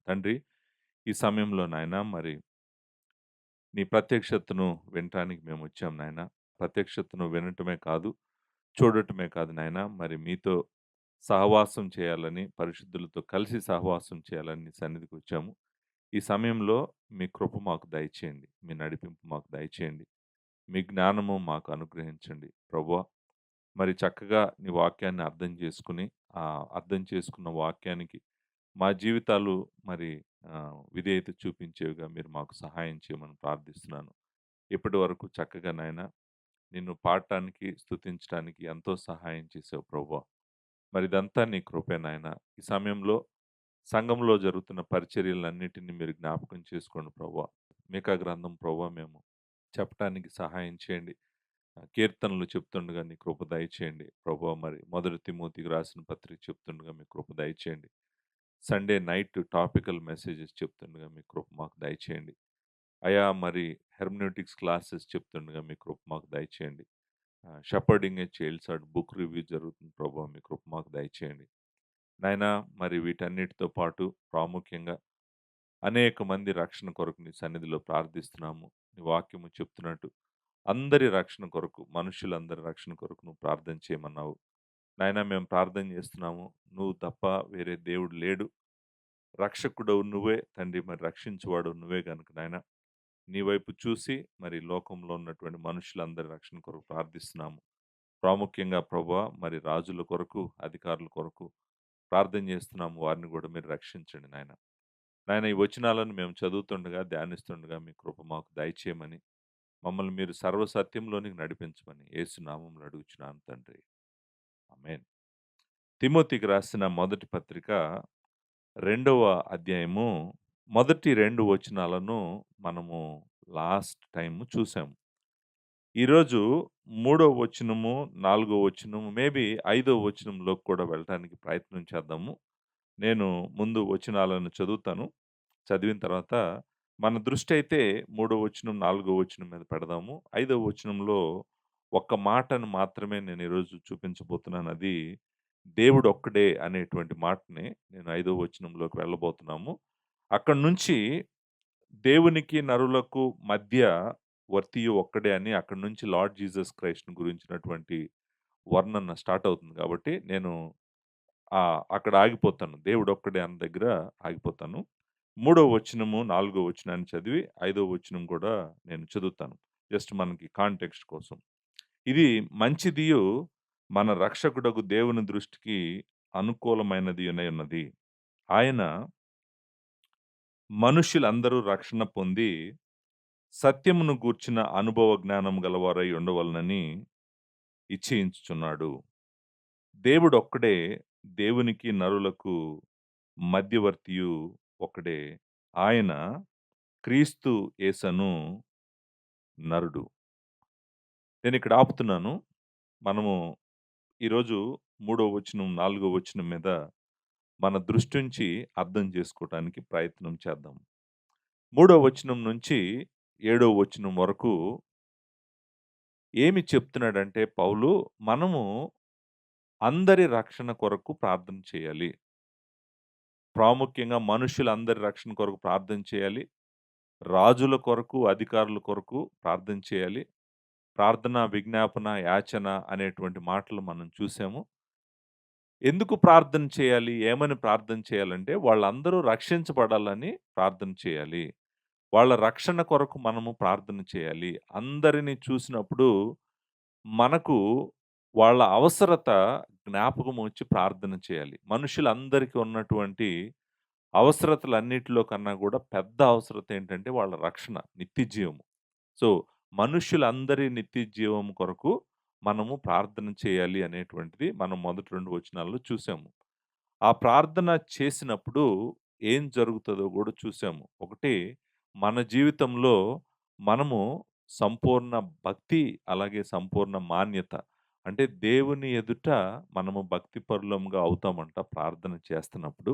తండ్రి, ఈ సమయంలో నాయనా మరి నీ ప్రత్యక్షతను వినటానికి మేమొచ్చాం నాయనా. ప్రత్యక్షతను వినటమే కాదు, చూడటమే కాదు నాయనా, మరి మీతో సహవాసం చేయాలని, పరిశుద్ధులతో కలిసి సహవాసం చేయాలని నీ సన్నిధికొచ్చాము. ఈ సమయంలో మీ కృప మాకు దయచేయండి. మీ నడిపింపు మాకు దయచేయండి. మీ జ్ఞానము మాకు అనుగ్రహించండి ప్రభువా. మరి చక్కగా నీ వాక్యాన్ని అర్థం చేసుకుని, అర్థం చేసుకున్న వాక్యానికి మా జీవితాలు మరి విధేయత చూపించేవిగా మీరు మాకు సహాయం చేయమని ప్రార్థిస్తున్నాను. ఇప్పటివరకు చక్కగా నాయనా నిన్ను పాడటానికి, స్తుతించడానికి ఎంతో సహాయం చేసావు ప్రభువా. మరి ఇదంతా నీ కృపే నాయనా. ఈ సమయంలో సంఘంలో జరుగుతున్న పరిచర్యలన్నిటిని మీరు జ్ఞాపకం చేసుకోండి ప్రభువా. మీకా గ్రంథం ప్రభువా మేము చెప్పటానికి సహాయం చేయండి. కీర్తనలు చెప్తుండగా నీ కృప దయచేయండి ప్రభువా. మరి మొదటి తిమోతికి రాసిన పత్రిక చెప్తుండగా మీ కృప దయచేయండి. సండే నైట్ టాపికల్ మెసేజెస్ చెప్తుండగా మీ కృప మాకు దయచేయండి. అయా మరి హెర్మెనెటిక్స్ క్లాసెస్ చెప్తుండగా మీ కృప మాకు దయచేయండి. షెపర్డింగ్ ఏ చైల్డ్స్ ఆర్ట్ బుక్ రివ్యూ జరుగుతుంది ప్రభువా. మీ కృప మాకు దయచేయండి. నాయనా మరి వీటన్నిటితో పాటు ప్రాముఖ్యంగా అనేక మంది రక్షణ కొరకు నీ సన్నిధిలో ప్రార్థిస్తున్నాము. నీ వాక్యము చెప్తున్నట్టు అందరి రక్షణ కొరకు, మనుషులందరి రక్షణ కొరకు నువ్వు ప్రార్థన చేయమన్నావు. నాయనా మేము ప్రార్థన చేస్తున్నాము. నువ్వు తప్ప వేరే దేవుడు లేడు. రక్షకుడవు నువ్వే తండ్రి. మరి రక్షించువాడవు నువ్వే గనుక నాయనా, నీ వైపు చూసి మరి లోకంలో ఉన్నటువంటి మనుషులందరి రక్షణ కొరకు ప్రార్థిస్తున్నాము. ప్రాముఖ్యంగా ప్రభువా మరి రాజుల కొరకు, అధికారుల కొరకు ప్రార్థన చేస్తున్నాము. వారిని కూడా మీరు రక్షించండి నాయన. నాయన ఈ వచనాలను మేము చదువుతుండగా, ధ్యానిస్తుండగా మీ కృప మాకు దయచేయమని, మమ్మల్ని మీరు సర్వ సత్యంలోనికి నడిపించమని యేసు నామములో అడుగుచున్నాను తండ్రి. ఆమేన్. తిమోతికి రాసిన మొదటి పత్రిక రెండవ అధ్యాయము మొదటి 2 వచనాలను మనము లాస్ట్ టైమ్ చూసాము. ఈరోజు మూడో వచనము, నాలుగో వచనము, మేబీ ఐదో వచనంలోకి కూడా వెళ్ళటానికి ప్రయత్నం చేద్దాము. నేను ముందు వచనాలను చదువుతాను. చదివిన తర్వాత మన దృష్టయితే మూడో వచనం, నాలుగో వచనం మీద పెడదాము. ఐదో వచనంలో ఒక్క మాటను మాత్రమే నేను ఈరోజు చూపించబోతున్నాను. అది దేవుడొక్కడే అనేటువంటి మాటని నేను ఐదో వచనంలోకి వెళ్ళబోతున్నాము. అక్కడి నుంచి దేవునికి, నరులకు మధ్య వర్తియు ఒక్కడే అని అక్కడి నుంచి లార్డ్ జీసస్ క్రైస్ట్‌ని గురించినటువంటి వర్ణన స్టార్ట్ అవుతుంది కాబట్టి నేను అక్కడ ఆగిపోతాను. దేవుడొక్కడే అన్న దగ్గర ఆగిపోతాను. మూడో వచనము, నాలుగో వచనాన్ని చదివి, ఐదో వచనం కూడా నేను చదువుతాను. జస్ట్ మనకి కాంటెక్స్ట్ కోసం. ఇది మంచిదియు, మన రక్షకుడగు దేవుని దృష్టికి అనుకూలమైనదియునై ఉన్నది. ఆయన మనుష్యులందరూ రక్షణ పొంది, సత్యమును గూర్చిన అనుభవ జ్ఞానం గలవారై ఉండవలనని ఇచ్చయించుచున్నాడు. దేవుడొక్కడే, దేవునికి నరులకు మధ్యవర్తియు ఒకడే. ఆయన క్రీస్తు యేసను నరుడు. నేనిక్కడ ఆపుతున్నాను. మనము ఈరోజు మూడో వచనం, నాలుగో వచనం మీద మన దృష్టుంచి అర్థం చేసుకోవటానికి ప్రయత్నం చేద్దాం. మూడో వచనం నుంచి ఏడో వచనం వరకు ఏమి చెప్తున్నాడంటే పౌలు, మనము అందరి రక్షణ కొరకు ప్రార్థన చేయాలి. ప్రాముఖ్యంగా మనుషులందరి రక్షణ కొరకు ప్రార్థన చేయాలి. రాజుల కొరకు, అధికారుల కొరకు ప్రార్థన చేయాలి. ప్రార్థన, విజ్ఞాపన, యాచన అనేటువంటి మాటలు మనం చూసాము. ఎందుకు ప్రార్థన చేయాలి? ఏమని ప్రార్థన చేయాలంటే, వాళ్ళందరూ రక్షించబడాలని ప్రార్థన చేయాలి. వాళ్ళ రక్షణ కొరకు మనము ప్రార్థన చేయాలి. అందరిని చూసినప్పుడు మనకు వాళ్ళ అవసరత జ్ఞాపకం వచ్చి ప్రార్థన చేయాలి. మనుషులందరికీ ఉన్నటువంటి అవసరతలన్నిటిలో కన్నా గూడా పెద్ద అవసరత ఏంటంటే వాళ్ళ రక్షణ, నిత్య జీవము. సో, మనుష్యులందరి నిత్య జీవం కొరకు మనము ప్రార్థన చేయాలి అనేటువంటిది మనం మొదటి 2 వచనాల్లో చూసాము. ఆ ప్రార్థన చేసినప్పుడు ఏం జరుగుతదో గూడా చూసాము. ఒకటి, మన జీవితంలో మనము సంపూర్ణ భక్తి, అలాగే సంపూర్ణ మాన్యత. అంటే దేవుని ఎదుట మనము భక్తిపరులముగా అవుతామంట ప్రార్థన చేస్తున్నప్పుడు.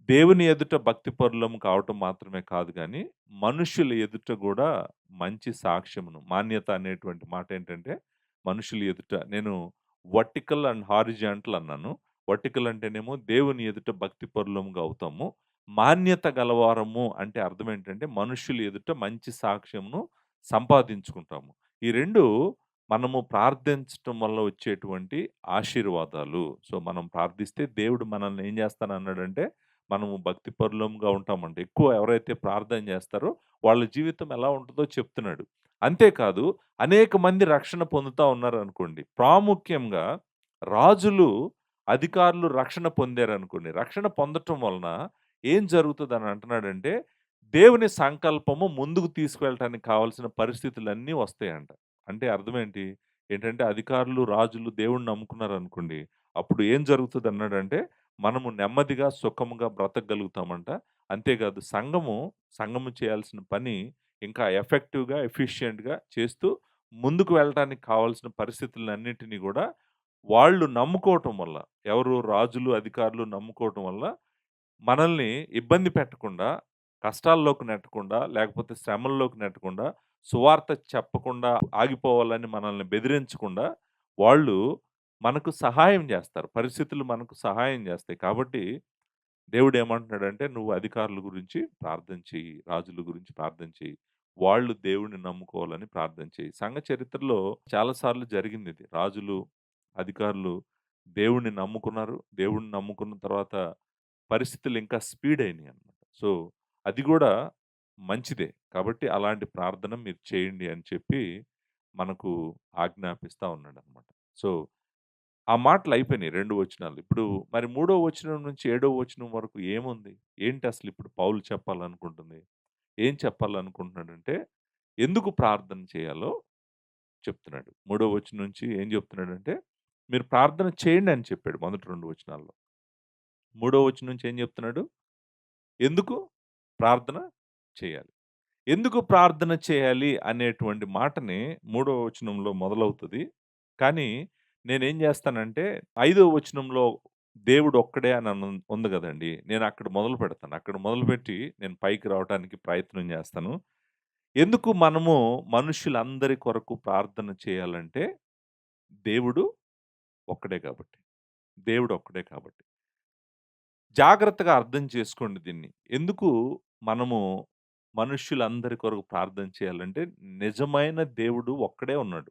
దేవుని ఎదుట భక్తిపరులం కావటం మాత్రమే కాదు గానీ, మనుషుల ఎదుట గూడా మంచి సాక్ష్యమును, మాన్యత అనేటువంటి మాటేంటంటే, మనుషుల ఎదుట నేను వర్టికల్ అండ్ హారిజాంటల్ అన్నాను. వర్టికల్ అంటేనేమో దేవుని ఎదుట భక్తిపరులముగా అవుతాము. మాన్యత గలవారము అంటే అర్థం ఏంటంటే, మనుష్యుల ఎదుట మంచి సాక్ష్యంను సంపాదించుకుంటాము. ఈ 2 మనము ప్రార్థించటం వల్ల వచ్చేటువంటి ఆశీర్వాదాలు. సో, మనం ప్రార్థిస్తే దేవుడు మనల్ని ఏం చేస్తానన్నాడంటే, మనము భక్తిపరులంగా ఉంటామంట. ఎక్కువ ఎవరైతే ప్రార్థన చేస్తారో వాళ్ళ జీవితం ఎలా ఉంటదో చెప్తున్నాడు. అంతేకాదు అనేక మంది రక్షణ పొందుతా ఉన్నారనుకోండి. ప్రాముఖ్యంగా రాజులు, అధికారులు రక్షణ పొందారనుకోండి. రక్షణ పొందటం వలన ఏం జరుగుతదని అంటున్నాడంటే, దేవుని సంకల్పము ముందుకు తీసుకువెళ్ళటానికి కావాల్సిన పరిస్థితులన్నీ వస్తాయంట. అంటే అర్థమేంటి? ఏంటంటే అధికారులు, రాజులు దేవుడిని నమ్ముకున్నారనుకోండి. అప్పుడు ఏం జరుగుతదన్నాడంటే, మనము నెమ్మదిగా, సుఖముగా బ్రతకగలుగుతామంట. అంతేకాదు సంఘము చేయాల్సిన పని ఇంకా ఎఫెక్టివ్‌గా, ఎఫిషియంట్‌గా చేస్తూ ముందుకు వెళ్ళటానికి కావాల్సిన పరిస్థితులన్నిటిని గూడా వాళ్ళు నమ్ముకోవటం వల్ల, ఎవరు రాజులు, అధికారులు నమ్ముకోవటం వల్ల మనల్ని ఇబ్బంది పెట్టకుండా, కష్టాల్లోకి నెట్టకుండా, లేకపోతే శ్రమల్లోకి నెట్టకుండా, సువార్త చెప్పకుండా ఆగిపోవాలని మనల్ని బెదిరించకుండా, వాళ్ళు మనకు సహాయం జేస్తారు. పరిస్థితులు మనకు సహాయం జేస్తాయి. కాబట్టి దేవుడేమంటున్నాడంటే, "నువ్వు అధికారుల గురించి ప్రార్థన చెయ్యి. రాజుల గురించి ప్రార్థన చెయ్యి. వాళ్ళు దేవుడిని నమ్ముకోవాలని ప్రార్థన చెయ్యి." సంఘ చరిత్రలో చాలా సార్లు జరిగిందిది. రాజులు, అధికారులు దేవుడిని నమ్ముకున్నారు. దేవుడిని నమ్ముకున్న తర్వాత పరిస్థితులు ఇంకా స్పీడ్ అయినియన్నమాట. సో, అది గూడా మంచిదే. కాబట్టి అలాంటి ప్రార్థన మీరు చేయండి అని చెప్పి మనకు ఆజ్ఞాపిస్తా ఉన్నాడన్నమాట. సో, ఆ మాటలయిపోయినాయి 2 వచనాలు. ఇప్పుడు మరి మూడో వచనం నుంచి ఏడో వచనం వరకు ఏముంది? ఏంటి అసలిప్పుడు పౌలు చెప్పాలనుకుంటుంది? ఏం చెప్పాలనుకుంటున్నాడంటే, ఎందుకు ప్రార్థన చేయాలో చెప్తున్నాడు. మూడో వచనం నుంచి ఏం చెప్తున్నాడంటే, మీరు ప్రార్థన చేయండి అని చెప్పాడు మొదటి 2 వచనాల్లో. మూడో వచనం నుంచి ఏం చెప్తున్నాడు? ఎందుకు ప్రార్థన చేయాలి? ఎందుకు ప్రార్థన చేయాలి అనేటువంటి మాటని మూడో వచనంలో మొదలవుతది. కానీ నేనేం జేస్తానంటే, ఐదో వచనంలో దేవుడు ఒక్కడే అని ఉంది గదండీ! నేనక్కడ మొదలుపెడతాను. అక్కడ మొదలుపెట్టి నేను పైకి రావటానికి ప్రయత్నం జేస్తాను. ఎందుకు మనము మనుషులందరి కొరకు ప్రార్థన చేయాలంటే, దేవుడు ఒక్కడే కాబట్టి. దేవుడు ఒక్కడే కాబట్టి. జాగ్రత్తగా అర్థం చేసుకోండి దీన్ని. ఎందుకు మనము మనుష్యులందరి కొరకు ప్రార్థన చేయాలంటే, నిజమైన దేవుడు ఒక్కడే ఉన్నాడు.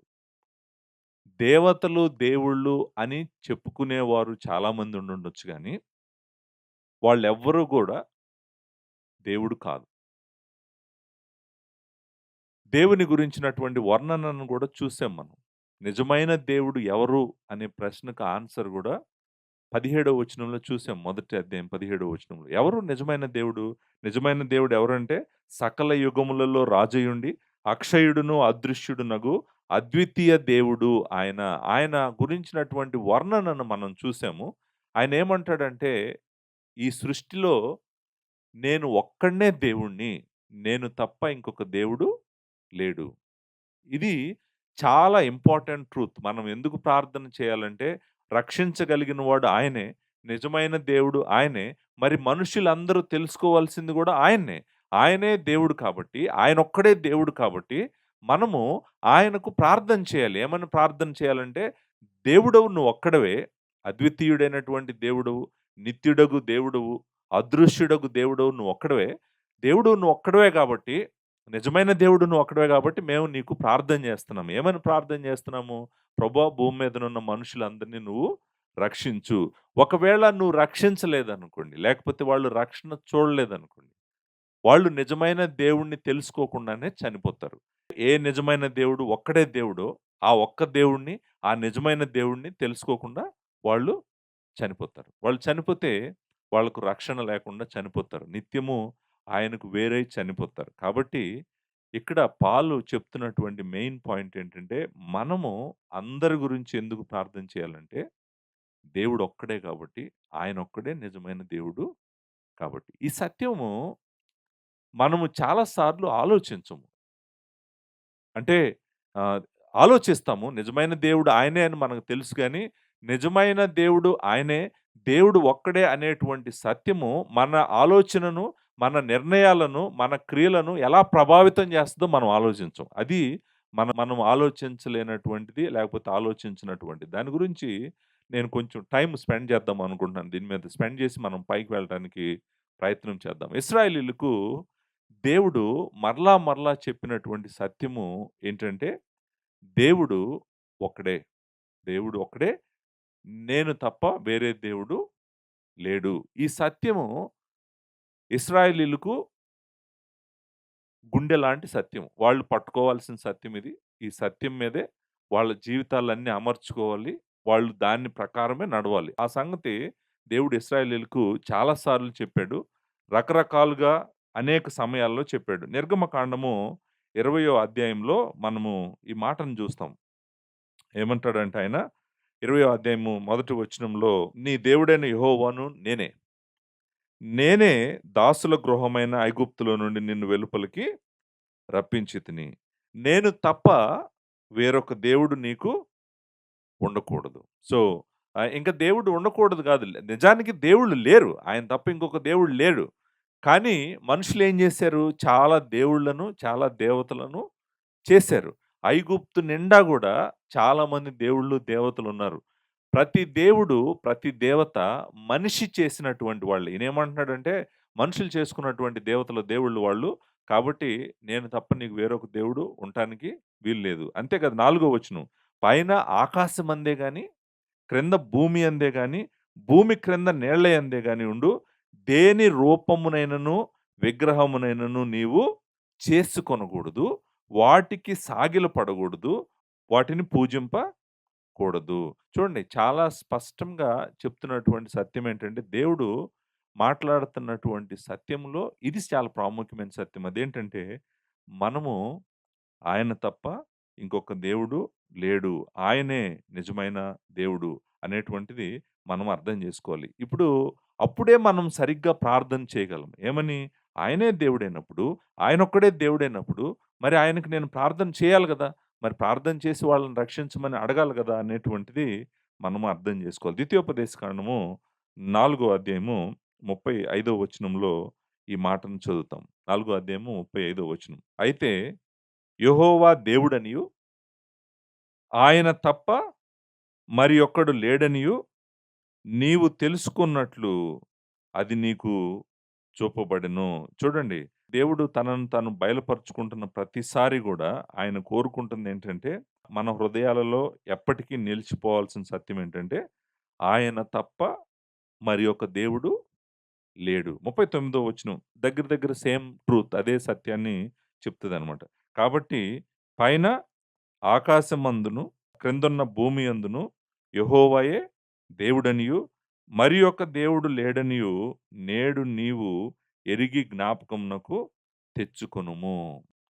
దేవతలు, దేవుళ్ళు అని చెప్పుకునేవారు చాలామంది ఉండుండొచ్చు గానీ, వాళ్ళెవ్వరూ గూడా దేవుడు కాదు. దేవుని గురించినటువంటి వర్ణనను గూడా చూసాం మనం. నిజమైన దేవుడు ఎవరు అనే ప్రశ్నకు ఆన్సర్ గూడా 17వ వచనంలో చూసాం. మొదటి అధ్యాయం 17వ వచనంలో. ఎవరు నిజమైన దేవుడు? నిజమైన దేవుడు ఎవరంటే, సకల యుగములలో రాజయుండి, అక్షయుడును, అదృశ్యుడునగు అద్వితీయ దేవుడు ఆయన. ఆయన గురించినటువంటి వర్ణనను మనం చూసాము. ఆయనేమంటాడంటే, ఈ సృష్టిలో నేను ఒక్కడినే దేవుడిని. నేను తప్ప ఇంకొక దేవుడు లేడు. ఇది చాలా ఇంపార్టెంట్ ట్రూత్. మనం ఎందుకు ప్రార్థన చేయాలంటే, రక్షించగలిగిన వాడు ఆయనే. నిజమైన దేవుడు ఆయనే. మరి మనుషులందరూ తెలుసుకోవాల్సింది గూడా ఆయన్నే. ఆయనే దేవుడు కాబట్టి, ఆయనొక్కడే దేవుడు కాబట్టి, మనము ఆయనకు ప్రార్థన చేయాలి. ఏమని ప్రార్థన చేయాలంటే, దేవుడవు నువ్వొక్కడివే, అద్వితీయుడైనటువంటి దేవుడవు, నిత్యుడగు దేవుడవు, అదృశ్యుడగు దేవుడవు నువ్వొక్కడివే. దేవుడు నువ్వొక్కడివే కాబట్టి నిజమైన దేవుడు నువ్వొక్కడివే గాబట్టి, మేము నీకు ప్రార్థన జేస్తున్నాం. ఏమని ప్రార్థన జేస్తున్నాము? ప్రభా! భూమి మీదనున్న మనుషులందరిని నువ్వు రక్షించు. ఒకవేళ నువ్వు రక్షించలేదనుకోండి, లేకపోతే వాళ్ళు రక్షణ చూడలేదనుకోండి, వాళ్ళు నిజమైన దేవుడిని తెలుసుకోకుండానే చనిపోతారు. ఏ నిజమైన దేవుడు ఒక్కడే దేవుడో, ఆ ఒక్క దేవుడిని, ఆ నిజమైన దేవుడిని తెలుసుకోకుండా వాళ్ళు చనిపోతారు. వాళ్ళు చనిపోతే వాళ్ళకు రక్షణ లేకుండా చనిపోతారు. నిత్యము ఆయనకు వేరై చనిపోతారు. కాబట్టి ఇక్కడ పాలు చెప్తున్నటువంటి మెయిన్ పాయింట్ ఏంటంటే, మనము అందరి గురించి ఎందుకు ప్రార్థన చేయాలంటే, దేవుడు ఒక్కడే కాబట్టి, ఆయన ఒక్కడే నిజమైన దేవుడు కాబట్టి. ఈ సత్యము మనము చాలా సార్లు ఆలోచించము. అంటే ఆహ్, ఆలోచిస్తాము. నిజమైన దేవుడు ఆయనే అని మనకు తెలుసు గానీ, నిజమైన దేవుడు ఆయనే, దేవుడు ఒక్కడే అనేటువంటి సత్యము మన ఆలోచనను, మన నిర్ణయాలను, మన క్రియలను ఎలా ప్రభావితం చేస్తదో మనం ఆలోచించం. అది మనం ఆలోచించలేనటువంటిది, లేకపోతే ఆలోచించినటువంటిది. దాని గురించి నేను కొంచెం టైమ్ స్పెండ్ చేద్దాం అనుకుంటున్నాను. దీని మీద స్పెండ్ చేసి మనం పైకి వెళ్ళటానికి ప్రయత్నం చేద్దాం. ఇశ్రాయేలీయులకు దేవుడు మరలా మరలా చెప్పినటువంటి సత్యము ఏంటంటే, దేవుడు ఒక్కడే. దేవుడు ఒక్కడే. నేను తప్ప వేరే దేవుడు లేడు. ఈ సత్యము ఇశ్రాయేలీయులకు గుండె లాంటి సత్యం. వాళ్ళు పట్టుకోవాల్సిన సత్యం ఇది. ఈ సత్యం మీదే వాళ్ళ జీవితాలన్నీ అమర్చుకోవాలి. వాళ్ళు దాని ప్రకారమే నడవాలి. ఆ సంగతి దేవుడు ఇశ్రాయేలీయులకు చాలా సార్లు చెప్పాడు. రకరకాలుగా అనేక సమయాల్లో చెప్పాడు. నిర్గమకాండము 20వ అధ్యాయంలో మనము ఈ మాటను చూస్తాం. ఏమంటాడంటే ఆయన 20వ అధ్యాయము మొదటి వచనంలో, "నీ దేవుడైన యెహోవాను నేనే. నేనే దాసుల గృహమైన ఐగుప్తులో నుండి నిన్ను వెలుపలికి రప్పించితిని. నేను తప్ప వేరొక దేవుడు నీకు ఉండకూడదు." సో, ఇంక దేవుడు ఉండకూడదు గాదు. నిజానికి దేవుళ్ళు లేరు. ఆయన తప్ప ఇంకొక దేవుడు లేడు. కానీ మనుషులేం జేశారు? చాలా దేవుళ్ళను, చాలా దేవతలను చేశారు. ఐగుప్తు నిండా గూడా చాలామంది దేవుళ్ళు, దేవతలున్నారు. ప్రతి దేవుడు, ప్రతి దేవత మనిషి చేసినటువంటి వాళ్ళు. ఈయనేమంటున్నాడంటే, మనుషులు చేసుకున్నటువంటి దేవతలు, దేవుళ్ళు వాళ్ళు. కాబట్టి నేను తప్ప నీకు వేరొక దేవుడు ఉండటానికి వీల్లేదు. అంతే కాదు 4 వచనం. పైన ఆకాశమందే గాని, క్రింద భూమి అందే గాని, భూమి క్రింద నీళ్ల యందే గాని ఉండు. దేని రూపమునైనను, విగ్రహమునైనను నీవు చేసుకొనకూడదు. వాటికి సాగిలపడకూడదు. వాటిని పూజింపకూడదు. చూడండి చాలా స్పష్టంగా చెప్తున్నటువంటి సత్యం ఏంటంటే, దేవుడు మాట్లాడుతున్నటువంటి సత్యంలో ఇది చాలా ప్రాముఖ్యమైన సత్యం. అదేంటంటే, మనము ఆయన తప్ప ఇంకొక దేవుడు లేడు. ఆయనే నిజమైన దేవుడు అనేటువంటిది మనం అర్థం జేసుకోవాలి. ఇప్పుడు అప్పుడే మనం సరిగ్గా ప్రార్థన చేయగలం. ఏమని? ఆయనే దేవుడైనప్పుడు, ఆయనొక్కడే దేవుడైనప్పుడు, మరి ఆయనకి నేను ప్రార్థన చేయాలి గదా! మరి ప్రార్థన చేసి వాళ్ళని రక్షించమని అడగాలి గదా! అనేటువంటిది మనము అర్థం జేసుకోవాలి. ద్వితీయోపదేశకాండము 4 అధ్యాయము 35 వచనంలో ఈ మాటను చదువుతాం. 4 అధ్యాయము 35 వచనం. అయితే యెహోవా దేవుడనియు, ఆయన తప్ప మరి ఒక్కడు లేడనియు నీవు తెలుసుకున్నట్లు అది నీకు చూపబడెను. చూడండి, దేవుడు తనను తాను బయలుపరుచుకుంటున్న ప్రతిసారి గూడా ఆయన కోరుకుంటుందేంటంటే, మన హృదయాలలో ఎప్పటికీ నిలిచిపోవాల్సిన సత్యం ఏంటంటే, ఆయన తప్ప మరి ఒక దేవుడు లేడు. 39వ వచనం దగ్గర దగ్గర సేమ్ ట్రూత్ అదే సత్యాన్ని చెప్తదనమాట. కాబట్టి పైన ఆకాశమందును, క్రిందున్న భూమి యందును యెహోవాయే దేవుడనియు, మరి ఒక దేవుడు లేడనియు నేడు నీవు ఎరిగి జ్ఞాపకమునకు తెచ్చుకొనుము.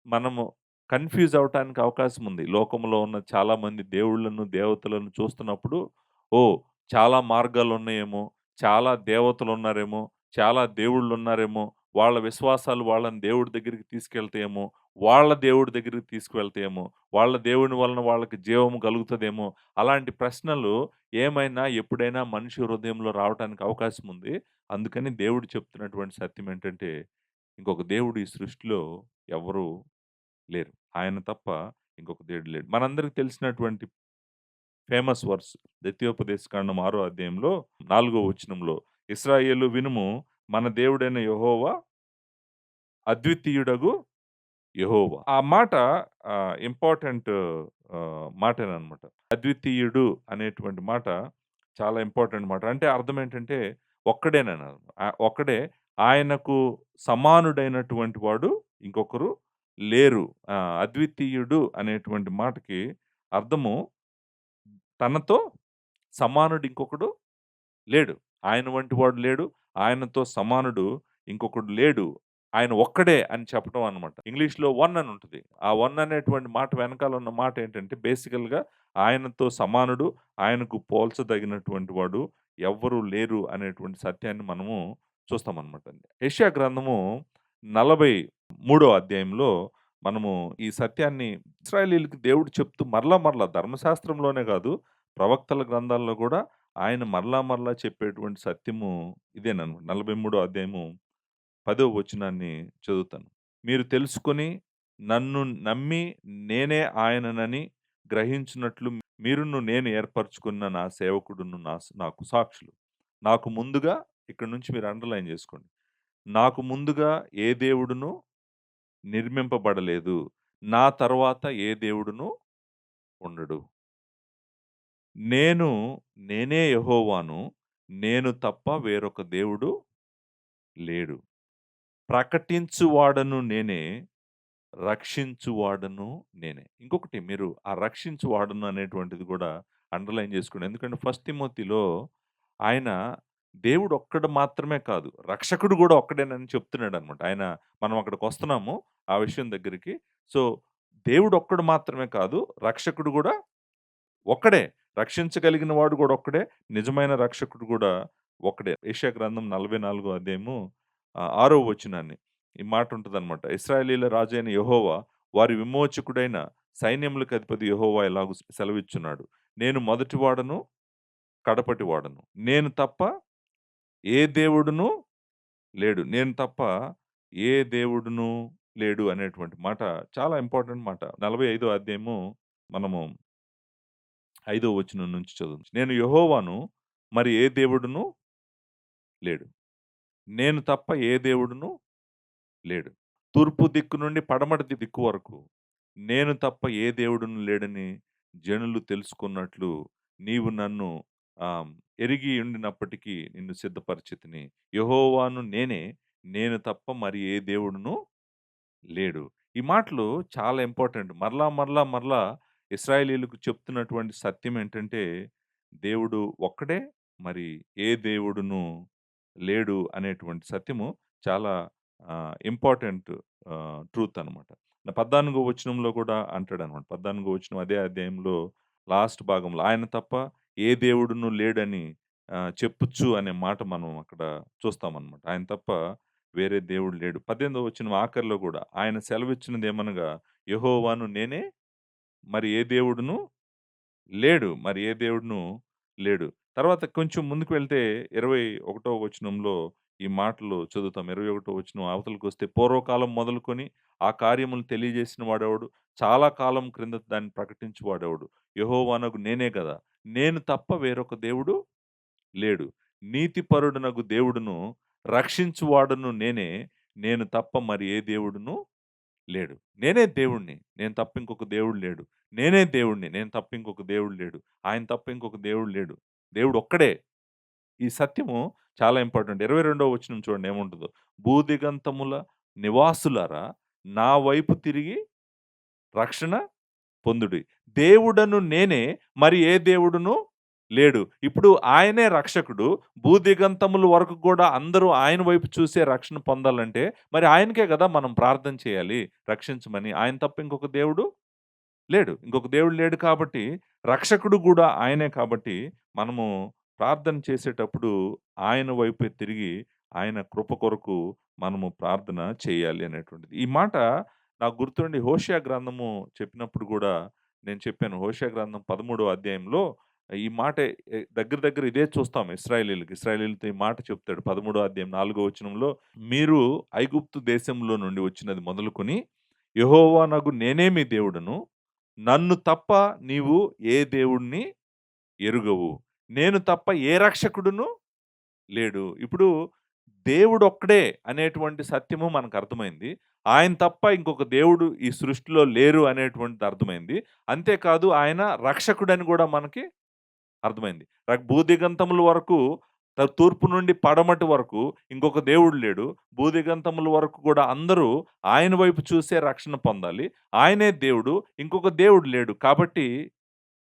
మనము కన్‌ఫ్యూజ్ అవ్వటానికి అవకాశం ఉంది. లోకంలో ఉన్న చాలామంది దేవుళ్ళను, దేవతలను చూస్తున్నప్పుడు, ఓహ్! చాలా మార్గాలున్నాయేమో, చాలా దేవతలున్నారేమో, చాలా దేవుళ్ళున్నారేమో, వాళ్ళ విశ్వాసాలు వాళ్ళని దేవుడి దగ్గరికి తీసుకెళ్తాయేమో, వాళ్ళ దేవుడి దగ్గరికి తీసుకువెళ్తాయేమో, వాళ్ళ దేవుని వలన వాళ్ళకి జీవము కలుగుతదేమో, అలాంటి ప్రశ్నలు ఏమైనా ఎప్పుడైనా మనిషి హృదయంలో రావటానికి అవకాశం ఉంది. అందుకని దేవుడు చెప్తున్నటువంటి సత్యం ఏంటంటే, ఇంకొక దేవుడు ఈ సృష్టిలో ఎవ్వరు లేరు. ఆయన తప్ప ఇంకొక దేవుడు లేడు. మనందరికి తెలిసినటువంటి ఫేమస్ వర్స్ ద్వితీయోపదేశకాండం 6 అధ్యాయంలో 4 వచనంలో, "ఇశ్రాయేలు వినుము, మన దేవుడైన యెహోవా అద్వితీయుడగు యెహోవా." ఆ మాట ఇంపార్టెంట్ మాటేననమాట. అద్వితీయుడు అనేటువంటి మాట చాలా ఇంపార్టెంట్ మాట. అంటే అర్థం ఏంటంటే ఒక్కడేనని అర్థం. ఒక్కడే. ఆయనకు సమానుడైనటువంటి వాడు ఇంకొకరు లేరు. అద్వితీయుడు అనేటువంటి మాటకి అర్థము తనతో సమానుడు ఇంకొకడు లేడు. ఆయన వంటి వాడు లేడు. ఆయనతో సమానుడు ఇంకొకడు లేడు. ఆయన ఒక్కడే అని చెప్పడం అన్నమాట. ఇంగ్లీష్‌లో వన్ అని ఉంటది. ఆ వన్ అనేటువంటి మాట వెనకాల ఉన్న మాట ఏంటంటే బేసికల్‌గా ఆయనతో సమానుడు, ఆయనకు పోల్చదగినటువంటి వాడు ఎవ్వరు లేరు అనేటువంటి సత్యాన్ని మనము చూస్తామన్నమాట. యెషయా గ్రంథము 43 అధ్యాయంలో మనము ఈ సత్యాన్ని ఇశ్రాయేలీయులకి దేవుడు చెప్తూ మరలా మరలా ధర్మశాస్త్రంలోనే కాదు, ప్రవక్తల గ్రంథాల్లో కూడా ఆయన మరలా మరలా చెప్పేటువంటి సత్యము ఇదేననమాట. 43 అధ్యాయము 10వ వచనాన్ని చదువుతాను. "మీరు తెలుసుకొని నన్ను నమ్మి నేనే ఆయననని గ్రహించినట్లు మీరును నేను ఏర్పరచుకున్న నా సేవకుడును నాకు సాక్షులు." నాకు ముందుగా ఇక్కడి నుంచి మీరు అండర్‌లైన్ చేసుకోండి. నాకు ముందుగా ఏ దేవుడును నిర్మింపబడలేదు. నా తరువాత ఏ దేవుడును ఉండడు. నేను నేనే యెహోవాను. నేను తప్ప వేరొక దేవుడు లేడు. ప్రకటించువాడను నేనే, రక్షించువాడను నేనే. ఇంకొకటి మీరు ఆ రక్షించువాడను అనేటువంటిది గూడా అండర్‌లైన్ జేసుకోండి. ఎందుకంటే ఫస్ట్ తిమోతిలో ఆయన దేవుడొక్కడు మాత్రమే కాదు, రక్షకుడు గూడా ఒక్కడేనని చెప్తున్నాడనమాట. మనం అక్కడికొస్తున్నాము ఆ విషయం దగ్గరికి. సో, దేవుడొక్కడు మాత్రమే కాదు, రక్షకుడు గూడా ఒక్కడే. రక్షించగలిగిన వాడు గూడా ఒక్కడే. నిజమైన రక్షకుడు గూడా ఒక్కడే. యెషయా గ్రంథం 44 అధ్యాయము 6వ వచనాన్ని ఈ మాట ఉంటదనమాట. ఇశ్రాయేలీయుల రాజైన యెహోవా, వారి విమోచకుడైన సైన్యములకు అధిపతి యెహోవా ఇలాగు సెలవిచ్చున్నాడు. నేను మొదటి వాడను, కడపటి వాడను. నేను తప్ప ఏ దేవుడును లేడు. నేను తప్ప ఏ దేవుడును లేడు అనేటువంటి మాట చాలా ఇంపార్టెంట్ మాట. 45 అధ్యాయము మనము 5 వచనం నుంచి చదువు. నేను యెహోవాను, మరి ఏ దేవుడును లేడు. నేను తప్ప ఏ దేవుడును లేడు. తూర్పు దిక్కు నుండి పడమటి దిక్కు వరకు నేను తప్ప ఏ దేవుడును లేడని జనులు తెలుసుకున్నట్లు నీవు నన్ను ఆహ్, ఎరిగి ఉండినప్పటికీ నిన్ను సిద్ధపరిచితిని. యెహోవాను నేనే, నేను తప్ప మరి ఏ దేవుడును లేడు. ఈ మాటలు చాలా ఇంపార్టెంట్. మరలా, మరలా, మరలా ఇశ్రాయేలీయులకు చెప్తున్నటువంటి సత్యం ఏంటంటే, దేవుడు ఒక్కడే, మరి ఏ దేవుడును లేడు అనేటువంటి సత్యము చాలా ఇంపార్టెంట్ ట్రూత్ అనమాట. 14 వచనంలో కూడా అంటాడనమాట. 14 వచనం అదే అధ్యాయంలో లాస్ట్ భాగంలో ఆయన తప్ప ఏ దేవుడును లేడని చెప్పుచ్చు అనే మాట మనం అక్కడ చూస్తామనమాట. ఆయన తప్ప వేరే దేవుడు లేడు. 18వ వచనం ఆఖరిలో గూడా ఆయన సెలవిచ్చినదేమనగా, యెహోవాను నేనే, మరి ఏ దేవుడును లేడు. మరి ఏ దేవుడును లేడు. తర్వాత కొంచెం ముందుకు వెళ్తే 21వ వచనంలో ఈ మాటలు చదువుతాం. 21వ వచనం అవతలకొస్తే పూర్వకాలం మొదలుకొని ఆ కార్యములు తెలియజేసిన వాడెవడు? చాలా కాలం క్రిందట దాన్ని ప్రకటించు వాడెవడు? యెహోవానగు నేనే గదా! నేను తప్ప వేరొక దేవుడు లేడు. నీతిపరుడనగు దేవుడును, రక్షించువాడును నేనే. నేను తప్ప మరి ఏ దేవుడును లేడు. నేనే దేవుడిని. నేను తప్ప ఇంకొక దేవుడు లేడు. నేనే దేవుడిని. నేను తప్ప ఇంకొక దేవుడు లేడు. ఆయన తప్ప ఇంకొక దేవుడు లేడు. దేవుడొక్కడే. ఈ సత్యము చాలా ఇంపార్టెంట్. 22వ వచనం చూడండి ఏముంటదో. భూదిగంతముల నివాసులారా నా వైపు తిరిగి రక్షణ పొందుడి. దేవుడను నేనే, మరి ఏ దేవుడును లేడు. ఇప్పుడు ఆయనే రక్షకుడు. భూదిగంతముల వరకు గూడా అందరూ ఆయన వైపు చూసే రక్షణ పొందాలంటే, మరి ఆయనకే గదా మనం ప్రార్థన చేయాలి రక్షించమని. ఆయన తప్ప ఇంకొక దేవుడు లేడు. ఇంకొక దేవుడు లేడు కాబట్టి, రక్షకుడు గూడా ఆయనే కాబట్టి, మనము ప్రార్థన చేసేటప్పుడు ఆయన వైపే తిరిగి, ఆయన కృప కొరకు మనము ప్రార్థన చేయాలి అనేటువంటిది. ఈ మాట నాకు గుర్తుండి హోషేయ గ్రంథము చెప్పినప్పుడు గూడా నేను చెప్పాను. హోషేయ గ్రంథం 13వ అధ్యాయంలో ఈ మాట దగ్గర దగ్గర ఇదే చూస్తాం ఇశ్రాయేలీయులకి. ఇశ్రాయేలీయులతో ఈ మాట చెప్తాడు 13వ అధ్యాయం 4 వచనంలో, "మీరు ఐగుప్తు దేశంలో నుండి వచ్చినది మొదలుకొని, యెహోవానగు నేనే మీ దేవుడను. నన్ను తప్ప నీవు ఏ దేవుడిని ఎరుగవు. నేను తప్ప ఏ రక్షకుడును లేడు." ఇప్పుడు దేవుడొక్కడే అనేటువంటి సత్యము మనకర్థమైంది. ఆయన తప్ప ఇంకొక దేవుడు ఈ సృష్టిలో లేరు అనేటువంటిది అర్థమైంది. అంతేకాదు ఆయన రక్షకుడని గూడా మనకి అర్థమైంది. భూదిగంతముల వరకు తూర్పు నుండి పడమటి వరకు ఇంకొక దేవుడు లేడు. భూదిగంతముల వరకు గూడా అందరూ ఆయన వైపు చూసే రక్షణ పొందాలి. ఆయనే దేవుడు. ఇంకొక దేవుడు లేడు. కాబట్టి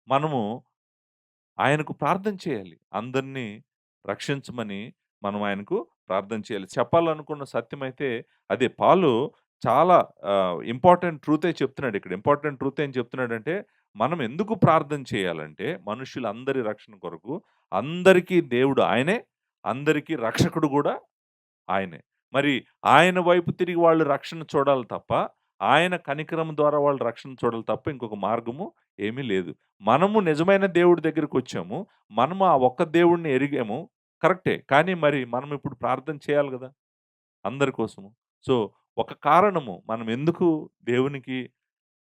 మనము ఆయనకు ప్రార్థన చేయాలి. అందరిని రక్షించమని మనం ఆయనకు ప్రార్థన చేయాలి. చెప్పాలనుకున్న సత్యమైతే అదే. చాలా ఇంపార్టెంట్ ట్రూతే చెప్తున్నాడు ఇక్కడ. ఇంపార్టెంట్ ట్రూత్ ఏం చెప్తున్నాడంటే, మనం ఎందుకు ప్రార్థన చేయాలంటే, మనుషులందరి రక్షణ కొరకు, అందరికీ దేవుడు ఆయనే, అందరికీ రక్షకుడు గూడా ఆయనే. మరి ఆయన వైపు తిరిగి వాళ్ళు రక్షణ చూడాలి తప్ప, ఆయన కనికరం ద్వారా వాళ్ళు రక్షణ చూడాలి తప్ప ఇంకొక మార్గము ఏమీ లేదు. మనము నిజమైన దేవుడి దగ్గరికొచ్చాము. మనము ఆ ఒక్క దేవుడిని ఎరిగాము. కరెక్టే. కానీ మరి మనం ఇప్పుడు ప్రార్థన చేయాలి గదా! అందరి కోసము. సో, ఒక కారణము మనం ఎందుకు దేవునికి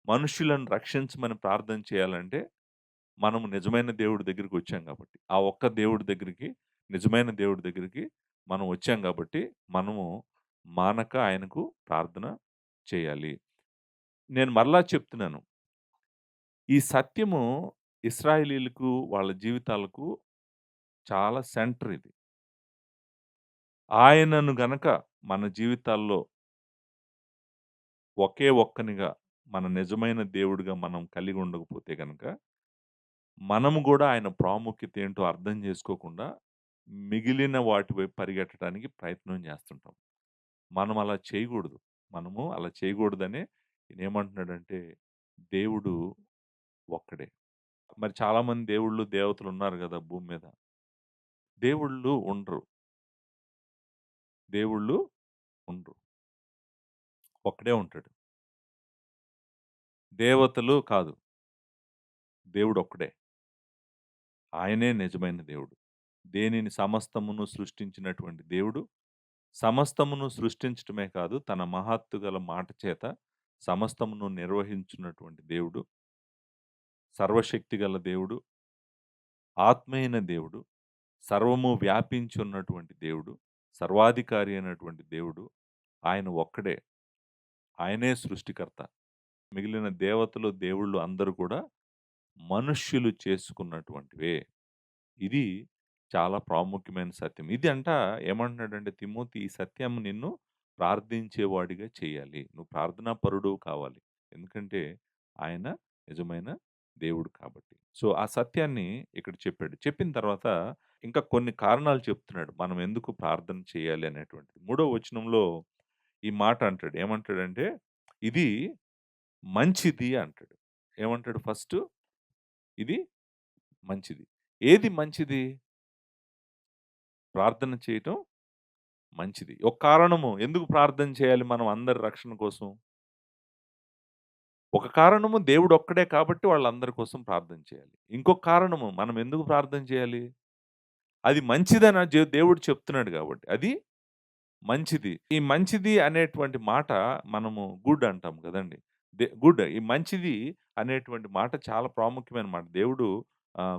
మనుషులను రక్షించమని ప్రార్థన చేయాలంటే, మనము నిజమైన దేవుడి దగ్గరికొచ్చాం గాబట్టి. ఆ ఒక్క దేవుడి దగ్గరికి, నిజమైన దేవుడి దగ్గరికి మనం వచ్చాం గాబట్టి, మనము మానక ఆయనకు ప్రార్థన చేయాలి. నేను మరలా చెప్తున్నాను. ఈ సత్యము ఇశ్రాయేలీయులకు వాళ్ళ జీవితాలకు చాలా సెంటర్ ఇది. ఆయనను గనక మన జీవితాల్లో ఒకే ఒక్కనిగా మన నిజమైన దేవుడిగా మనం కలిగి ఉండకపోతే గనక, మనము గూడా ఆయన ప్రాముఖ్యత ఏంటో అర్థం చేసుకోకుండా, మిగిలిన వాటి వైపు పరిగెట్టడానికి ప్రయత్నం చేస్తుంటాం. మనం అలా చేయగూడదు. మనము అలా చేయగూడదనే ఈయనేమంటున్నాడంటే, దేవుడు ఒక్కడే. మరి చాలామంది దేవుళ్ళు, దేవతలున్నారు గదా! భూమి మీద. దేవుళ్ళు ఉండరు. దేవుళ్ళు ఉండరు. ఒక్కడే ఉంటాడు. దేవతలు కాదు. దేవుడొక్కడే. ఆయనే నిజమైన దేవుడు. దేనిని సమస్తమును సృష్టించినటువంటి దేవుడు, సమస్తమును సృష్టించటమే కాదు, తన మహత్తు గల మాట చేత సమస్తమును నిర్వహించున్నటువంటి దేవుడు, సర్వశక్తిగల దేవుడు, ఆత్మయైన దేవుడు, సర్వము వ్యాపించున్నటువంటి దేవుడు, సర్వాధికారి అయినటువంటి దేవుడు, ఆయన ఒక్కడే. ఆయనే సృష్టికర్త. మిగిలిన దేవతలు, దేవుళ్ళు అందరూ కూడా మనుష్యులు చేసుకున్నటువంటివే. ఇది చాలా ప్రాముఖ్యమైన సత్యం. ఇది ఏమంటున్నాడంటే తిమోతి ఈ సత్యం నిన్ను ప్రార్థించేవాడిగా చేయాలి. నువ్వు ప్రార్థనా పరుడువు కావాలి. ఎందుకంటే ఆయన నిజమైన దేవుడు కాబట్టి. సో, ఆ సత్యాన్ని ఇక్కడ చెప్పాడు. చెప్పిన తర్వాత ఇంకా కొన్ని కారణాలు చెప్తున్నాడు. మనం ఎందుకు ప్రార్థన చేయాలి అనేటువంటిది. మూడో వచనంలో ఈ మాట అంటాడు. ఏమంటాడంటే, ఇది మంచిది అంటాడు. ఏమంటాడు ఫస్టు? ఇది మంచిది. ఏది మంచిది? ప్రార్థన చేయటం మంచిది. ఒక కారణము ఎందుకు ప్రార్థన చేయాలి మనం అందరి రక్షణ కోసం? ఒక కారణము దేవుడొక్కడే కాబట్టి వాళ్ళందరి కోసం ప్రార్థన చేయాలి. ఇంకొక కారణము మనం ఎందుకు ప్రార్థన చేయాలి? అది మంచిదని దేవుడు చెప్తున్నాడు గాబట్టి. అది మంచిది. ఈ మంచిది అనేటువంటి మాట మనము గుడ్ అంటాం గదండీ! గుడ్ ఈ మంచిది అనేటువంటి మాట చాలా ప్రాముఖ్యమైన మాట. దేవుడు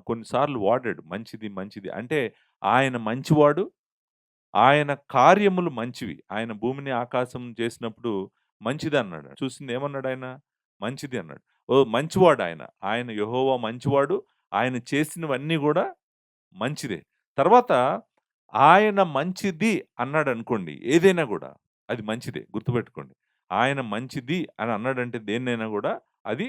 కొన్ని సార్లు వాడాడు. మంచిది, మంచిది. అంటే ఆయన మంచివాడు. ఆయన కార్యములు మంచివి. ఆయన భూమిని, ఆకాశం చేసినప్పుడు మంచిదన్నాడు. చూసింది ఏమన్నాడాయన? మంచిది అన్నాడు. ఓహ్! మంచివాడాయన. ఆయన యెహోవా మంచివాడు. ఆయన చేసినవన్నీ గూడా మంచిదే. తర్వాత ఆయన మంచిది అన్నాడనుకోండి ఏదైనా గూడా అది మంచిదే. గుర్తుపెట్టుకోండి. ఆయన మంచిది అని అన్నాడంటే దేన్నైనా గూడా అది